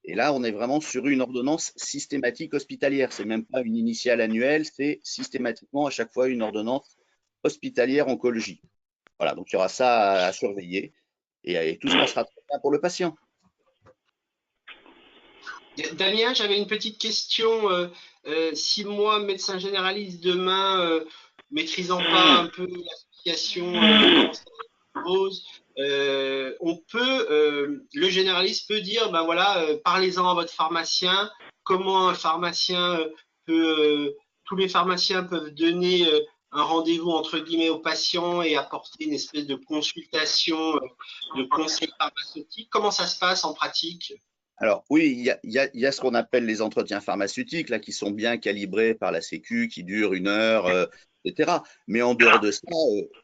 Et là, on est vraiment sur une ordonnance systématique hospitalière. C'est même pas une initiale annuelle, c'est systématiquement à chaque fois une ordonnance hospitalière oncologie. Voilà, donc il y aura ça à surveiller et tout se passera très bien pour le patient. Damien, j'avais une petite question. Si moi, médecin généraliste, demain, maîtrisant pas un peu l'association, le généraliste peut dire, ben voilà, parlez-en à votre pharmacien. Comment un pharmacien tous les pharmaciens peuvent donner un rendez-vous entre guillemets au patient et apporter une espèce de consultation, de conseil pharmaceutique. Comment ça se passe en pratique? Alors oui, il y a ce qu'on appelle les entretiens pharmaceutiques là, qui sont bien calibrés par la Sécu, qui durent 1 heure, etc. Mais en dehors de ça,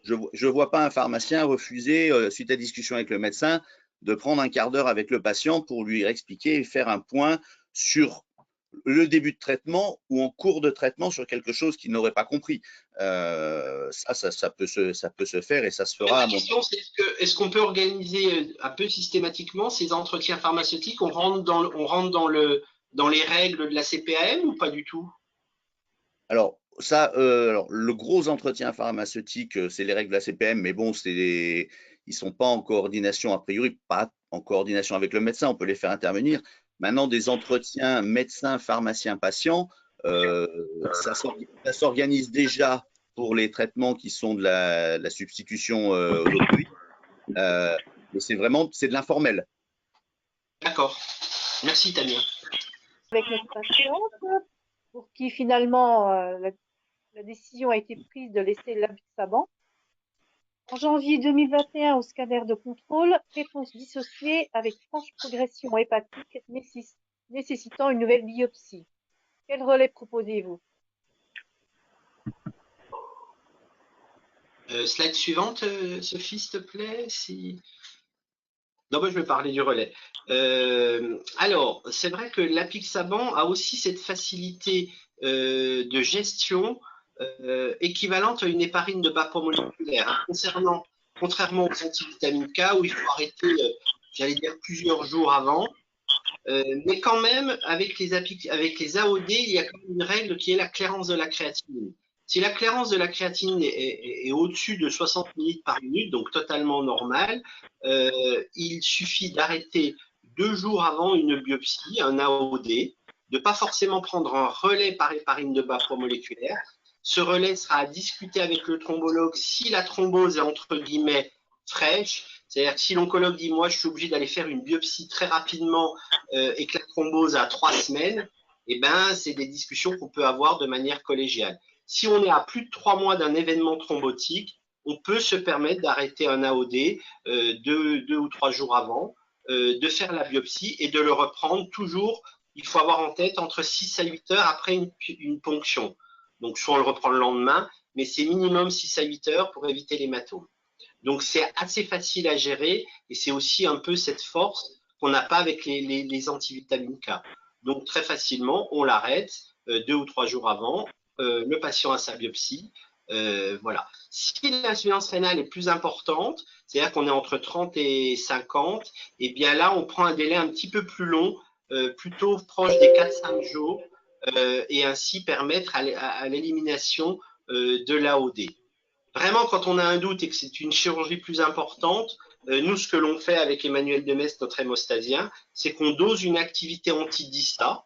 je ne vois pas un pharmacien refuser, suite à discussion avec le médecin, de prendre un quart d'heure avec le patient pour lui expliquer et faire un point sur le début de traitement ou en cours de traitement sur quelque chose qu'il n'aurait pas compris. Ça peut se faire et ça se fera. La question, c'est est-ce qu'on peut organiser un peu systématiquement ces entretiens pharmaceutiques? On rentre dans les règles de la CPAM ou pas du tout? Alors, le gros entretien pharmaceutique, c'est les règles de la CPM, mais bon, ils sont pas en coordination, a priori, pas en coordination avec le médecin, on peut les faire intervenir. Maintenant, des entretiens médecin, pharmacien, patient, ça s'organise déjà pour les traitements qui sont de la substitution aux opioïdes. Mais c'est de l'informel. D'accord. Merci, Tania. Avec notre patiente, pour qui finalement la décision a été prise de laisser l'apixaban. En janvier 2021, au scanner de contrôle, réponse dissociée avec franche progression hépatique nécessitant une nouvelle biopsie. Quel relais proposez-vous? Slide suivante, Sophie, s'il te plaît. Non, moi je vais parler du relais. Alors, c'est vrai que l'apixaban a aussi cette facilité de gestion équivalente à une héparine de bas promoléculaire. Contrairement aux antivitamines K, où il faut arrêter, j'allais dire, plusieurs jours avant. Mais quand même, avec les AOD, il y a quand même une règle qui est la clairance de la créatinine. Si la clairance de la créatinine est au-dessus de 60 ml par minute, donc totalement normal, il suffit d'arrêter 2 jours avant une biopsie, un AOD, de ne pas forcément prendre un relais par héparine de bas promoléculaire. Ce relais sera à discuter avec le thrombologue si la thrombose est entre guillemets fraîche. C'est-à-dire que si l'oncologue dit moi je suis obligé d'aller faire une biopsie très rapidement et que la thrombose a 3 semaines, eh ben c'est des discussions qu'on peut avoir de manière collégiale. Si on est à plus de 3 mois d'un événement thrombotique, on peut se permettre d'arrêter un AOD 2 ou 3 jours avant, de faire la biopsie et de le reprendre toujours. Il faut avoir en tête entre 6 à 8 heures après une ponction. Donc soit on le reprend le lendemain, mais c'est minimum 6 à 8 heures pour éviter l'hématome. Donc c'est assez facile à gérer et c'est aussi un peu cette force qu'on n'a pas avec les antivitamines K. Donc très facilement, on l'arrête 2 ou 3 jours avant, le patient a sa biopsie. Voilà. Si l'insuffisance rénale est plus importante, c'est-à-dire qu'on est entre 30 et 50, et bien là, on prend un délai un petit peu plus long, plutôt proche des 4-5 jours, et ainsi permettre à l'élimination de l'AOD. Vraiment, quand on a un doute et que c'est une chirurgie plus importante, nous, ce que l'on fait avec Emmanuel Demestre, notre hémostasien, c'est qu'on dose une activité anti-DISTA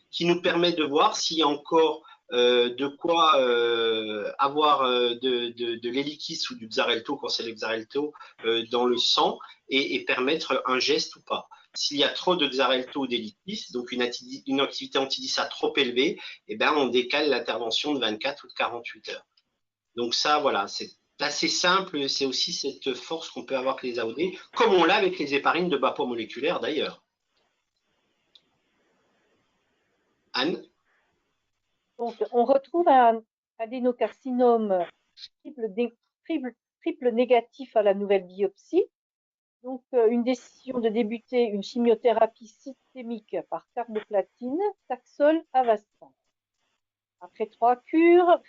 qui nous permet de voir s'il y a encore de quoi avoir de l'hélicis ou du Xarelto, quand c'est le Xarelto, dans le sang et permettre un geste ou pas. S'il y a trop de Xarelto ou d'hélicis, donc une activité anti-DISTA trop élevée, eh ben, on décale l'intervention de 24 ou de 48 heures. Donc ça, voilà, c'est assez simple. C'est aussi cette force qu'on peut avoir avec les AOD, comme on l'a avec les héparines de bas poids moléculaire d'ailleurs. Anne? Donc, on retrouve un adénocarcinome triple négatif à la nouvelle biopsie. Donc, une décision de débuter une chimiothérapie systémique par carboplatine, Taxol, Avastin. Après 3 cures,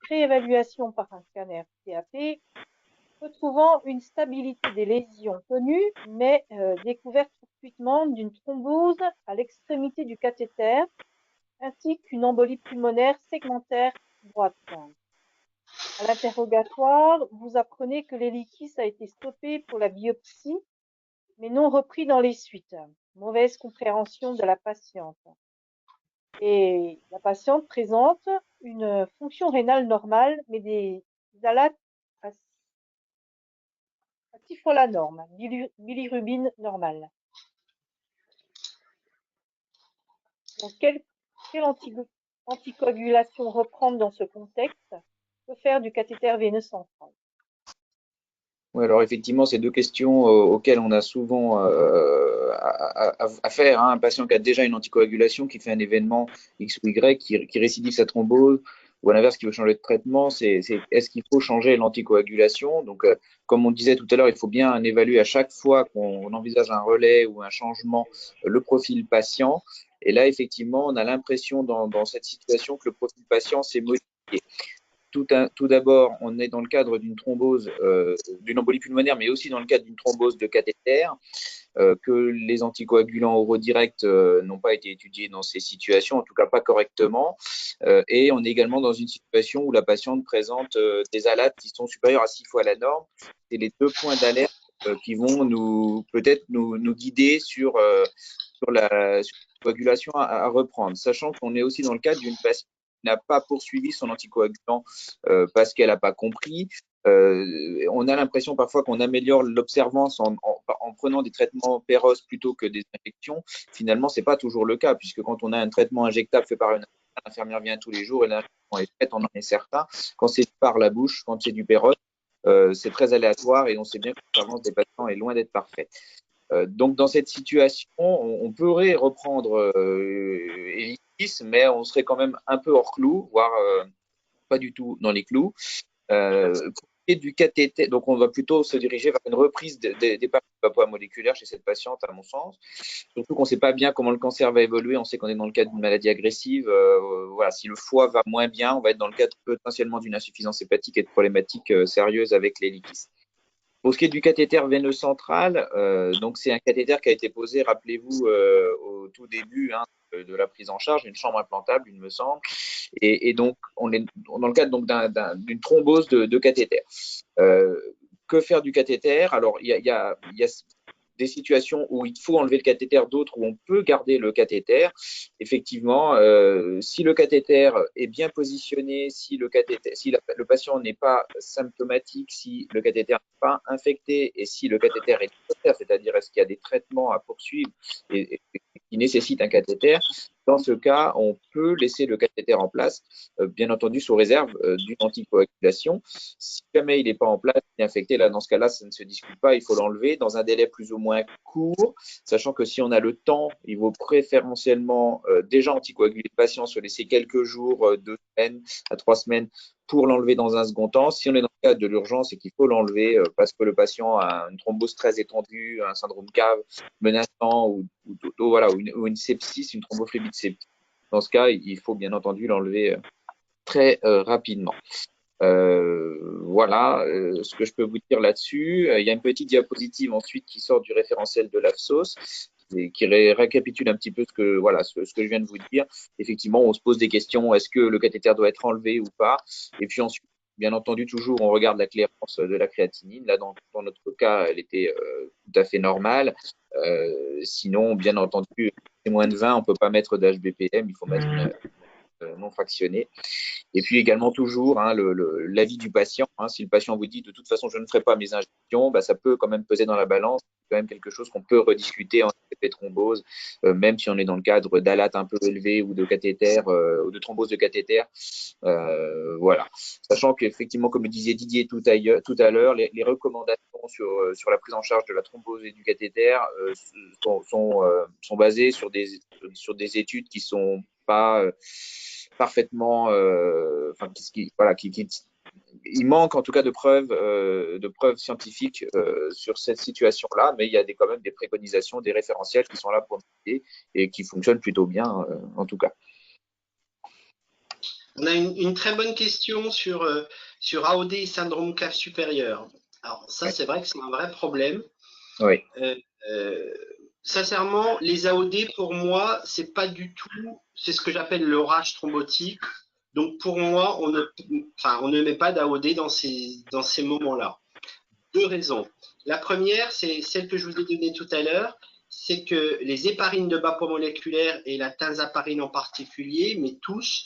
réévaluation par un scanner CAP, retrouvant une stabilité des lésions connues, mais découverte fortuitement d'une thrombose à l'extrémité du cathéter, ainsi qu'une embolie pulmonaire segmentaire droite. À l'interrogatoire, vous apprenez que l'hélicis a été stoppé pour la biopsie, mais non repris dans les suites. Mauvaise compréhension de la patiente. Et la patiente présente une fonction rénale normale, mais des alates à 6 fois la norme, bilirubine normale. Donc, quelle anticoagulation reprendre dans ce contexte? Que faire du cathéter veineux central? Oui, alors effectivement, c'est deux questions auxquelles on a souvent à faire. Hein. Un patient qui a déjà une anticoagulation, qui fait un événement X ou Y, qui récidive sa thrombose, ou à l'inverse, qui veut changer de traitement, est-ce qu'il faut changer l'anticoagulation? Donc, comme on disait tout à l'heure, il faut bien évaluer à chaque fois qu'on envisage un relais ou un changement, le profil patient. Et là, effectivement, on a l'impression dans cette situation que le profil patient s'est modifié. Tout d'abord, on est dans le cadre d'une thrombose, d'une embolie pulmonaire, mais aussi dans le cadre d'une thrombose de cathéter, que les anticoagulants oraux directs n'ont pas été étudiés dans ces situations, en tout cas pas correctement. Et on est également dans une situation où la patiente présente des alates qui sont supérieures à 6 fois la norme. C'est les 2 points d'alerte qui vont peut-être nous guider sur la coagulation à reprendre, sachant qu'on est aussi dans le cadre d'une patiente qui n'a pas poursuivi son anticoagulant parce qu'elle n'a pas compris. On a l'impression parfois qu'on améliore l'observance en prenant des traitements péros plutôt que des injections. Finalement, ce n'est pas toujours le cas, puisque quand on a un traitement injectable fait par une infirmière vient tous les jours et l'injection est faite, on en est certain. Quand c'est par la bouche, quand c'est du péros, c'est très aléatoire et on sait bien que l'observance des patients est loin d'être parfaite. Donc, dans cette situation, on pourrait reprendre Eliquis, mais on serait quand même un peu hors clou, voire pas du tout dans les clous. Pour ce qui est du cathéter, donc on va plutôt se diriger vers une reprise des poids moléculaires chez cette patiente, à mon sens. Surtout qu'on ne sait pas bien comment le cancer va évoluer. On sait qu'on est dans le cadre d'une maladie agressive. Voilà, si le foie va moins bien, on va être dans le cadre potentiellement d'une insuffisance hépatique et de problématiques sérieuses avec l'hélicis. Pour ce qui est du cathéter veineux central, donc c'est un cathéter qui a été posé, rappelez-vous, au tout début de la prise en charge, une chambre implantable, il me semble, et donc on est dans le cadre donc d'une thrombose de cathéter. Que faire du cathéter? Alors il y a des situations où il faut enlever le cathéter, d'autres où on peut garder le cathéter. Effectivement, si le cathéter est bien positionné, si le patient n'est pas symptomatique, si le cathéter n'est pas infecté et si le cathéter est nécessaire, c'est-à-dire est-ce qu'il y a des traitements à poursuivre et qui nécessitent un cathéter, dans ce cas, on peut laisser le cathéter en place, bien entendu sous réserve d'une anticoagulation. Si jamais il n'est pas en place, il est infecté, là, dans ce cas-là, ça ne se discute pas, il faut l'enlever dans un délai plus ou moins court, sachant que si on a le temps, il vaut préférentiellement déjà anticoaguler le patient, se laisser quelques jours, 2 semaines à 3 semaines pour l'enlever dans un second temps. Si on est dans le cadre de l'urgence et qu'il faut l'enlever parce que le patient a une thrombose très étendue, un syndrome cave menaçant voilà, ou une sepsis, une thrombophlébite septique, dans ce cas, il faut bien entendu l'enlever très rapidement. Voilà ce que je peux vous dire là-dessus. Il y a une petite diapositive ensuite qui sort du référentiel de l'AFSOS et qui récapitule un petit peu ce que je viens de vous dire. Effectivement, on se pose des questions. Est-ce que le cathéter doit être enlevé ou pas? Et puis ensuite, bien entendu, toujours, on regarde la clairance de la créatinine. Là, dans notre cas, elle était tout à fait normale. Sinon, bien entendu, c'est moins de 20, on ne peut pas mettre d'HBPM, il faut mettre une non fractionnée. Et puis également toujours l'avis du patient. Si le patient vous dit de toute façon je ne ferai pas mes injections, bah, ça peut quand même peser dans la balance. C'est quand même quelque chose qu'on peut rediscuter en effet thrombose, même si on est dans le cadre d'alate un peu élevé ou de cathéter ou de thrombose de cathéter. Voilà. Sachant qu'effectivement, comme le disait Didier tout à l'heure, les recommandations sur la prise en charge de la thrombose et du cathéter sont basées sur des études qui sont pas parfaitement, il manque en tout cas de preuves scientifiques sur cette situation-là, mais il y a quand même des préconisations, des référentiels qui sont là pour nous aider et qui fonctionnent plutôt bien en tout cas. On a une très bonne question sur AOD et syndrome cave supérieur. Alors ça, c'est vrai que c'est un vrai problème. Oui. Sincèrement, les AOD, pour moi, c'est pas du tout, c'est ce que j'appelle l'orage thrombotique. Donc pour moi, on ne met pas d'AOD dans ces moments-là. Deux raisons. La première, c'est celle que je vous ai donnée tout à l'heure, c'est que les héparines de bas poids moléculaire et la tinzaparine en particulier, mais tous,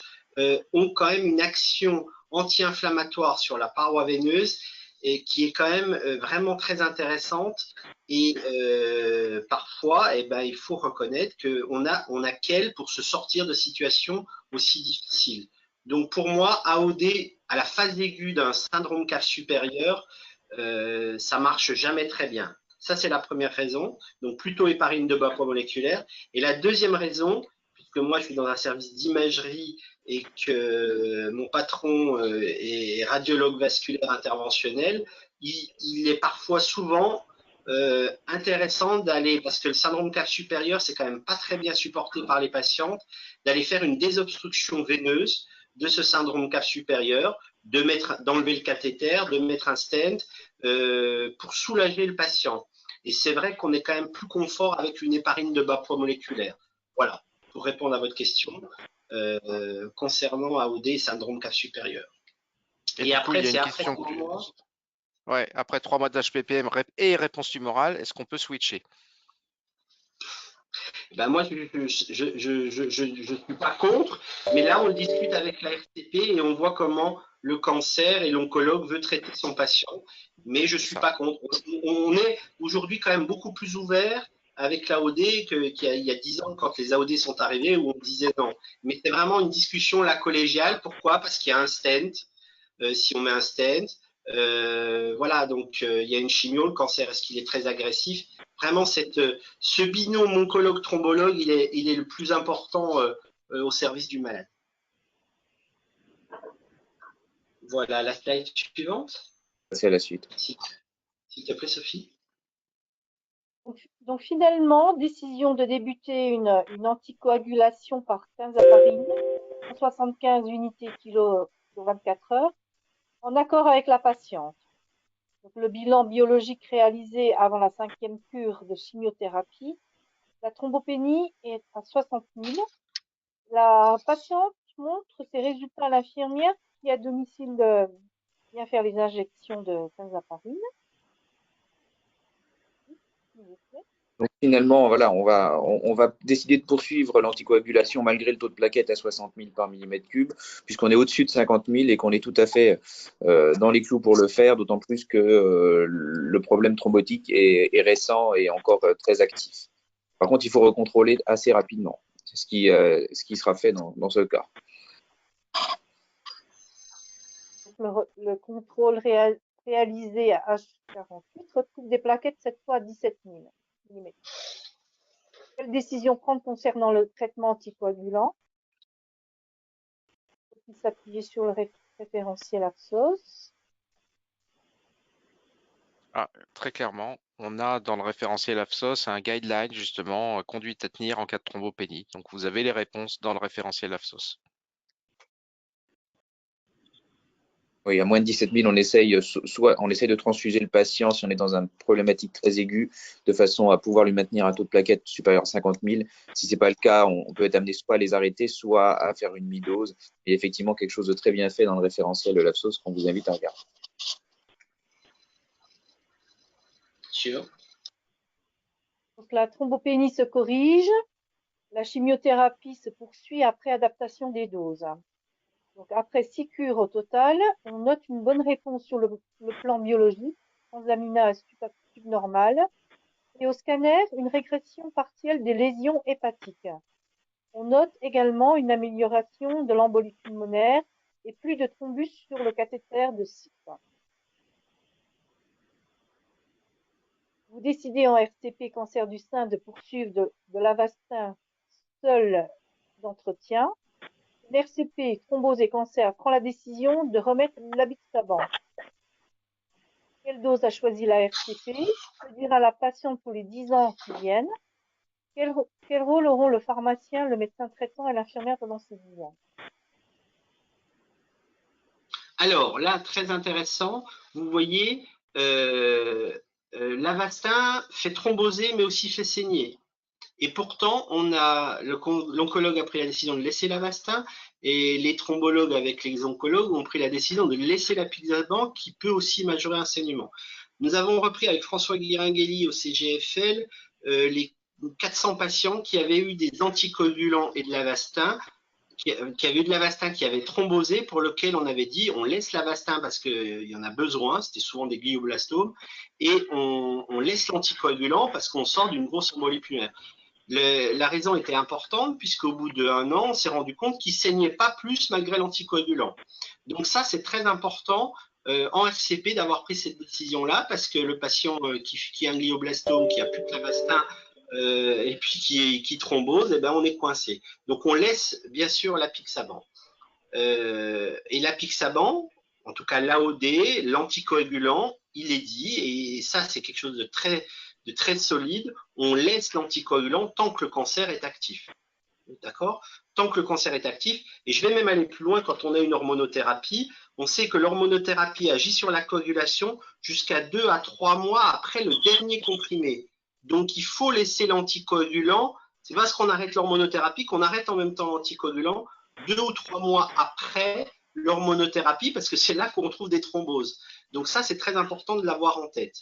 ont quand même une action anti-inflammatoire sur la paroi veineuse et qui est quand même vraiment très intéressante. Et parfois, il faut reconnaître qu'on a qu'elle pour se sortir de situations aussi difficiles. Donc pour moi, AOD à la phase aiguë d'un syndrome cave supérieur, ça marche jamais très bien. Ça, c'est la première raison. Donc plutôt héparine de bas poids moléculaire. Et la deuxième raison, puisque moi je suis dans un service d'imagerie et que mon patron est radiologue vasculaire interventionnel, il est parfois souvent intéressant d'aller, parce que le syndrome cave supérieur, c'est quand même pas très bien supporté par les patientes, d'aller faire une désobstruction veineuse de ce syndrome cave supérieur, d'enlever le cathéter, de mettre un stent pour soulager le patient. Et c'est vrai qu'on est quand même plus confort avec une héparine de bas poids moléculaire. Voilà, pour répondre à votre question concernant AOD et syndrome cave supérieur. Et après, c'est après 3 mois. Ouais, après 3 mois d'HPPM et réponse tumorale, est-ce qu'on peut switcher? Ben moi, je suis pas contre, mais là, on le discute avec la RTP et on voit comment le cancer et l'oncologue veut traiter son patient. Mais je suis pas contre. On est aujourd'hui quand même beaucoup plus ouvert avec l'AOD qu'il y a 10 ans quand les AOD sont arrivés où on disait non. Mais c'est vraiment une discussion là collégiale. Pourquoi? Parce qu'il y a un stent. Si on met un stent, voilà, donc il y a une chimio, le cancer, est-ce qu'il est très agressif? Vraiment, ce binôme oncologue-thrombologue, il est le plus important au service du malade. Voilà, la slide suivante. C'est la suite. S'il te plaît, Sophie. Donc finalement, décision de débuter une anticoagulation par tinzaparine, 175 unités kilo sur 24 heures, en accord avec la patiente. Donc, le bilan biologique réalisé avant la 5e cure de chimiothérapie, la thrombopénie est à 60 000. La patiente montre ses résultats à l'infirmière qui à domicile vient faire les injections de tinzaparine. Donc finalement, voilà, on va décider de poursuivre l'anticoagulation malgré le taux de plaquettes à 60 000 par millimètre cube, puisqu'on est au-dessus de 50 000 et qu'on est tout à fait dans les clous pour le faire, d'autant plus que le problème thrombotique est récent et encore très actif. Par contre, il faut recontrôler assez rapidement. C'est ce qui sera fait dans ce cas. Le contrôle réalisé à H48 retrouve des plaquettes cette fois à 17 000 mm. Quelle décision prendre concernant le traitement anticoagulant? Faut-il s'appuyer sur le référentiel AFSOS. Très clairement, on a dans le référentiel AFSOS un guideline justement, conduite à tenir en cas de thrombopénie. Donc vous avez les réponses dans le référentiel AFSOS. Oui, à moins de 17 000, on essaye de transfuser le patient si on est dans une problématique très aiguë, de façon à pouvoir lui maintenir un taux de plaquettes supérieur à 50 000. Si ce n'est pas le cas, on peut être amené soit à les arrêter, soit à faire une mi-dose. Et effectivement, quelque chose de très bien fait dans le référentiel de l'AFSOS qu'on vous invite à regarder. Sûr. Donc, la thrombopénie se corrige. La chimiothérapie se poursuit après adaptation des doses. Donc, après 6 cures au total, on note une bonne réponse sur le plan biologique, transaminase subnormale, et au scanner, une régression partielle des lésions hépatiques. On note également une amélioration de l'embolie pulmonaire et plus de thrombus sur le cathéter de CIP. Vous décidez en RCP cancer du sein de poursuivre de l'Avastin seul d'entretien. L'RCP thrombose et cancer prend la décision de remettre l'apixaban. Quelle dose a choisi la RCP? Que dira la patiente pour les 10 ans qui viennent? Quel rôle auront le pharmacien, le médecin traitant et l'infirmière pendant ces 10 ans? Alors là, très intéressant, vous voyez, l'Avastin fait thromboser mais aussi fait saigner. Et pourtant, l'oncologue a pris la décision de laisser l'Avastin et les thrombologues avec les oncologues ont pris la décision de laisser l'apixaban qui peut aussi majorer un saignement. Nous avons repris avec François Guiringhelli au CGFL les 400 patients qui avaient eu des anticoagulants et de l'Avastin, qui avaient eu de l'Avastin qui avait thrombosé, pour lequel on avait dit on laisse l'Avastin parce qu'il y en a besoin, c'était souvent des glioblastomes, et on laisse l'anticoagulant parce qu'on sort d'une grosse embolie pulmonaire. La raison était importante puisqu'au bout d'1 an, on s'est rendu compte qu'il ne saignait pas plus malgré l'anticoagulant. Donc ça, c'est très important en RCP d'avoir pris cette décision-là parce que le patient qui a un glioblastome, qui a plus de l'Avastin et puis qui thrombose, eh ben, on est coincé. Donc on laisse bien sûr l'apixaban. Et l'apixaban, en tout cas l'AOD, l'anticoagulant, il est dit, et ça c'est quelque chose de très solide, on laisse l'anticoagulant tant que le cancer est actif. D'accord? Tant que le cancer est actif, et je vais même aller plus loin quand on a une hormonothérapie, on sait que l'hormonothérapie agit sur la coagulation jusqu'à 2 à 3 mois après le dernier comprimé. Donc il faut laisser l'anticoagulant, c'est parce qu'on arrête l'hormonothérapie qu'on arrête en même temps l'anticoagulant 2 ou 3 mois après l'hormonothérapie parce que c'est là qu'on trouve des thromboses. Donc ça c'est très important de l'avoir en tête.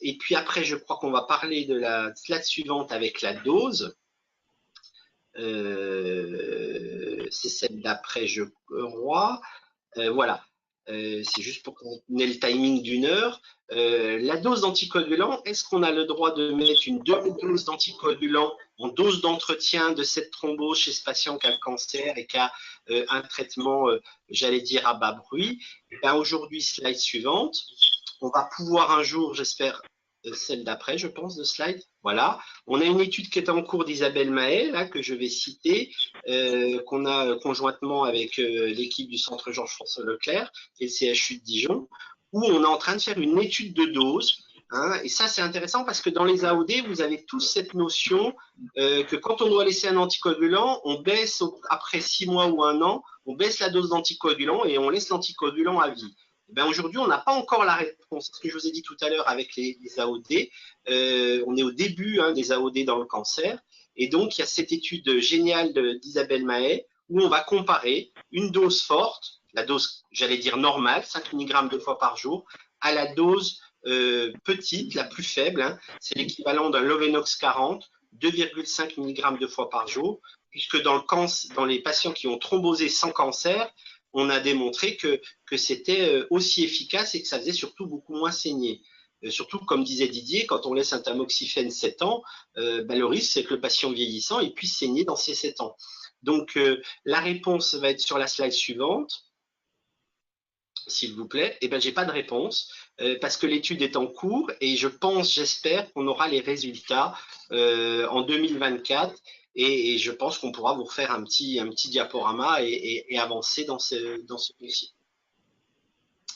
Et puis après, je crois qu'on va parler de la slide suivante avec la dose. C'est celle d'après, je crois. Voilà. C'est juste pour qu'on ait le timing d'1 heure. La dose d'anticoagulant, est-ce qu'on a le droit de mettre une demi-dose d'anticoagulant en dose d'entretien de cette thrombose chez ce patient qui a le cancer et qui a un traitement, j'allais dire, à bas bruit? Aujourd'hui, slide suivante. On va pouvoir un jour, j'espère, celle d'après, je pense, de slide. Voilà. On a une étude qui est en cours d'Isabelle Mahé, là, que je vais citer, qu'on a conjointement avec l'équipe du Centre Georges-François Leclerc et le CHU de Dijon, où on est en train de faire une étude de dose. Hein, et ça, c'est intéressant parce que dans les AOD, vous avez tous cette notion que quand on doit laisser un anticoagulant, on baisse après 6 mois ou 1 an, on baisse la dose d'anticoagulant et on laisse l'anticoagulant à vie. Ben aujourd'hui, on n'a pas encore la réponse. Ce que je vous ai dit tout à l'heure avec les AOD, on est au début des AOD dans le cancer. Et donc, il y a cette étude géniale d'Isabelle Mahé où on va comparer une dose forte, la dose, j'allais dire normale, 5 mg 2 fois par jour, à la dose petite, la plus faible. Hein, c'est l'équivalent d'un Lovenox 40, 2,5 mg 2 fois par jour, puisque dans les patients qui ont thrombosé sans cancer, on a démontré que c'était aussi efficace et que ça faisait surtout beaucoup moins saigner. Surtout, comme disait Didier, quand on laisse un tamoxifène 7 ans, le risque, c'est que le patient vieillissant il puisse saigner dans ces 7 ans. Donc, la réponse va être sur la slide suivante, s'il vous plaît. Eh bien, j'ai pas de réponse parce que l'étude est en cours et je pense, j'espère qu'on aura les résultats en 2024. Et je pense qu'on pourra vous refaire un petit diaporama et avancer dans ce dossier.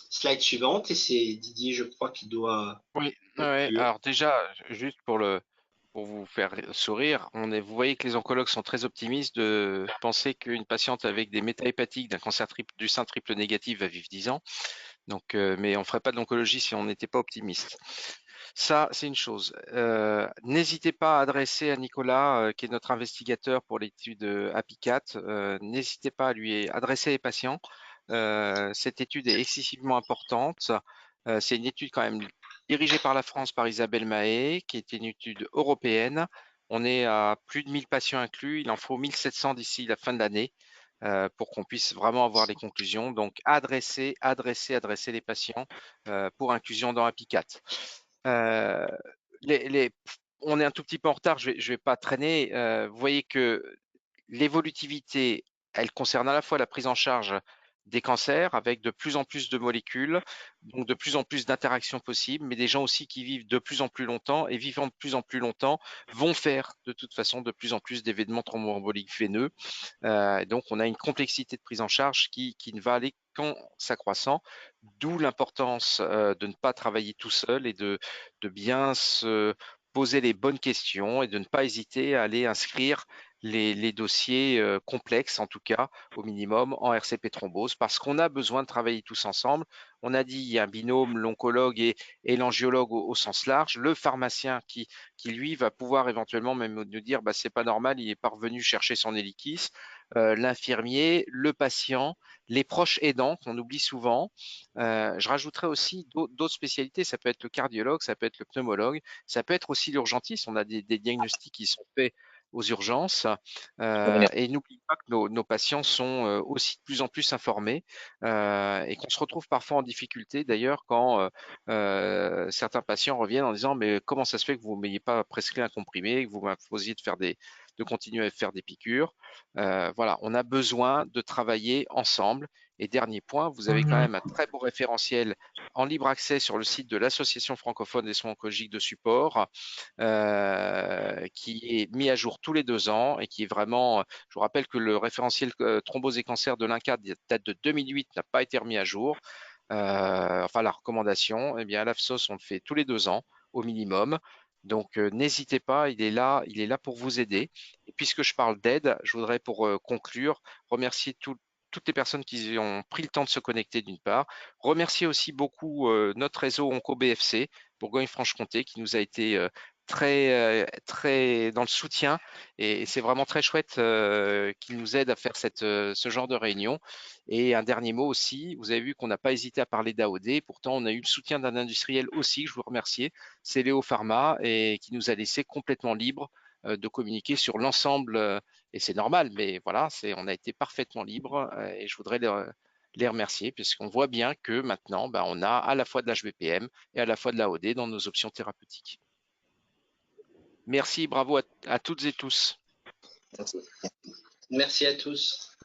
slide suivante, et c'est Didier, je crois, qui doit Oui, ouais. conclure. Alors déjà, juste pour vous faire sourire, vous voyez que les oncologues sont très optimistes de penser qu'une patiente avec des méta-hépatiques d'un cancer du sein triple négatif va vivre 10 ans. Donc, mais on ferait pas de l'oncologie si on n'était pas optimiste. Ça, c'est une chose. N'hésitez pas à adresser à Nicolas, qui est notre investigateur pour l'étude APICAT, n'hésitez pas à lui adresser les patients. Cette étude est excessivement importante. C'est une étude quand même dirigée par la France, par Isabelle Mahé, qui est une étude européenne. On est à plus de 1000 patients inclus. Il en faut 1700 d'ici la fin de l'année pour qu'on puisse vraiment avoir les conclusions. Donc, adresser les patients pour inclusion dans APICAT. On est un tout petit peu en retard, je vais pas traîner. Vous voyez que l'évolutivité, elle concerne à la fois la prise en charge des cancers avec de plus en plus de molécules, donc de plus en plus d'interactions possibles, mais des gens aussi qui vivent de plus en plus longtemps et vivant de plus en plus longtemps vont faire de toute façon de plus en plus d'événements thromboemboliques veineux. Donc on a une complexité de prise en charge qui ne va aller qu'en s'accroissant, d'où l'importance de ne pas travailler tout seul et de bien se poser les bonnes questions et de ne pas hésiter à aller inscrire les dossiers complexes, en tout cas au minimum en RCP thrombose, parce qu'on a besoin de travailler tous ensemble. On a dit il y a un binôme, l'oncologue et l'angiologue au sens large, le pharmacien qui lui va pouvoir éventuellement même nous dire bah, c'est pas normal, il est pas revenu chercher son hélicis, l'infirmier, le patient, les proches aidants qu'on oublie souvent. Je rajouterais aussi d'autres spécialités, ça peut être le cardiologue, ça peut être le pneumologue, ça peut être aussi l'urgentiste, on a des diagnostics qui sont faits aux urgences. Et n'oubliez pas que nos patients sont aussi de plus en plus informés et qu'on se retrouve parfois en difficulté d'ailleurs quand certains patients reviennent en disant mais comment ça se fait que vous ne m'ayez pas prescrit un comprimé, que vous m'imposiez de continuer à faire des piqûres. Voilà, on a besoin de travailler ensemble. Et dernier point, vous avez quand même un très beau référentiel en libre accès sur le site de l'Association francophone des soins oncologiques de support, qui est mis à jour tous les 2 ans et qui est vraiment, je vous rappelle que le référentiel thrombose et cancer de l'INCAD date de 2008, n'a pas été remis à jour. Enfin, la recommandation, eh bien, à l'AFSOS, on le fait tous les 2 ans au minimum. Donc, n'hésitez pas, il est là pour vous aider. Et puisque je parle d'aide, je voudrais pour conclure remercier toutes les personnes qui ont pris le temps de se connecter d'une part. Remercier aussi beaucoup notre réseau OncoBFC Bourgogne-Franche-Comté qui nous a été très dans le soutien et c'est vraiment très chouette qu'ils nous aident à faire ce genre de réunion. Et un dernier mot aussi, vous avez vu qu'on n'a pas hésité à parler d'AOD, pourtant on a eu le soutien d'un industriel aussi, je vous remercie, c'est Léo Pharma et qui nous a laissé complètement libres de communiquer sur l'ensemble et c'est normal, mais voilà, on a été parfaitement libre et je voudrais les remercier puisqu'on voit bien que maintenant, ben, on a à la fois de l'HVPM et à la fois de l'AOD dans nos options thérapeutiques. Merci, bravo à toutes et tous. Merci à tous.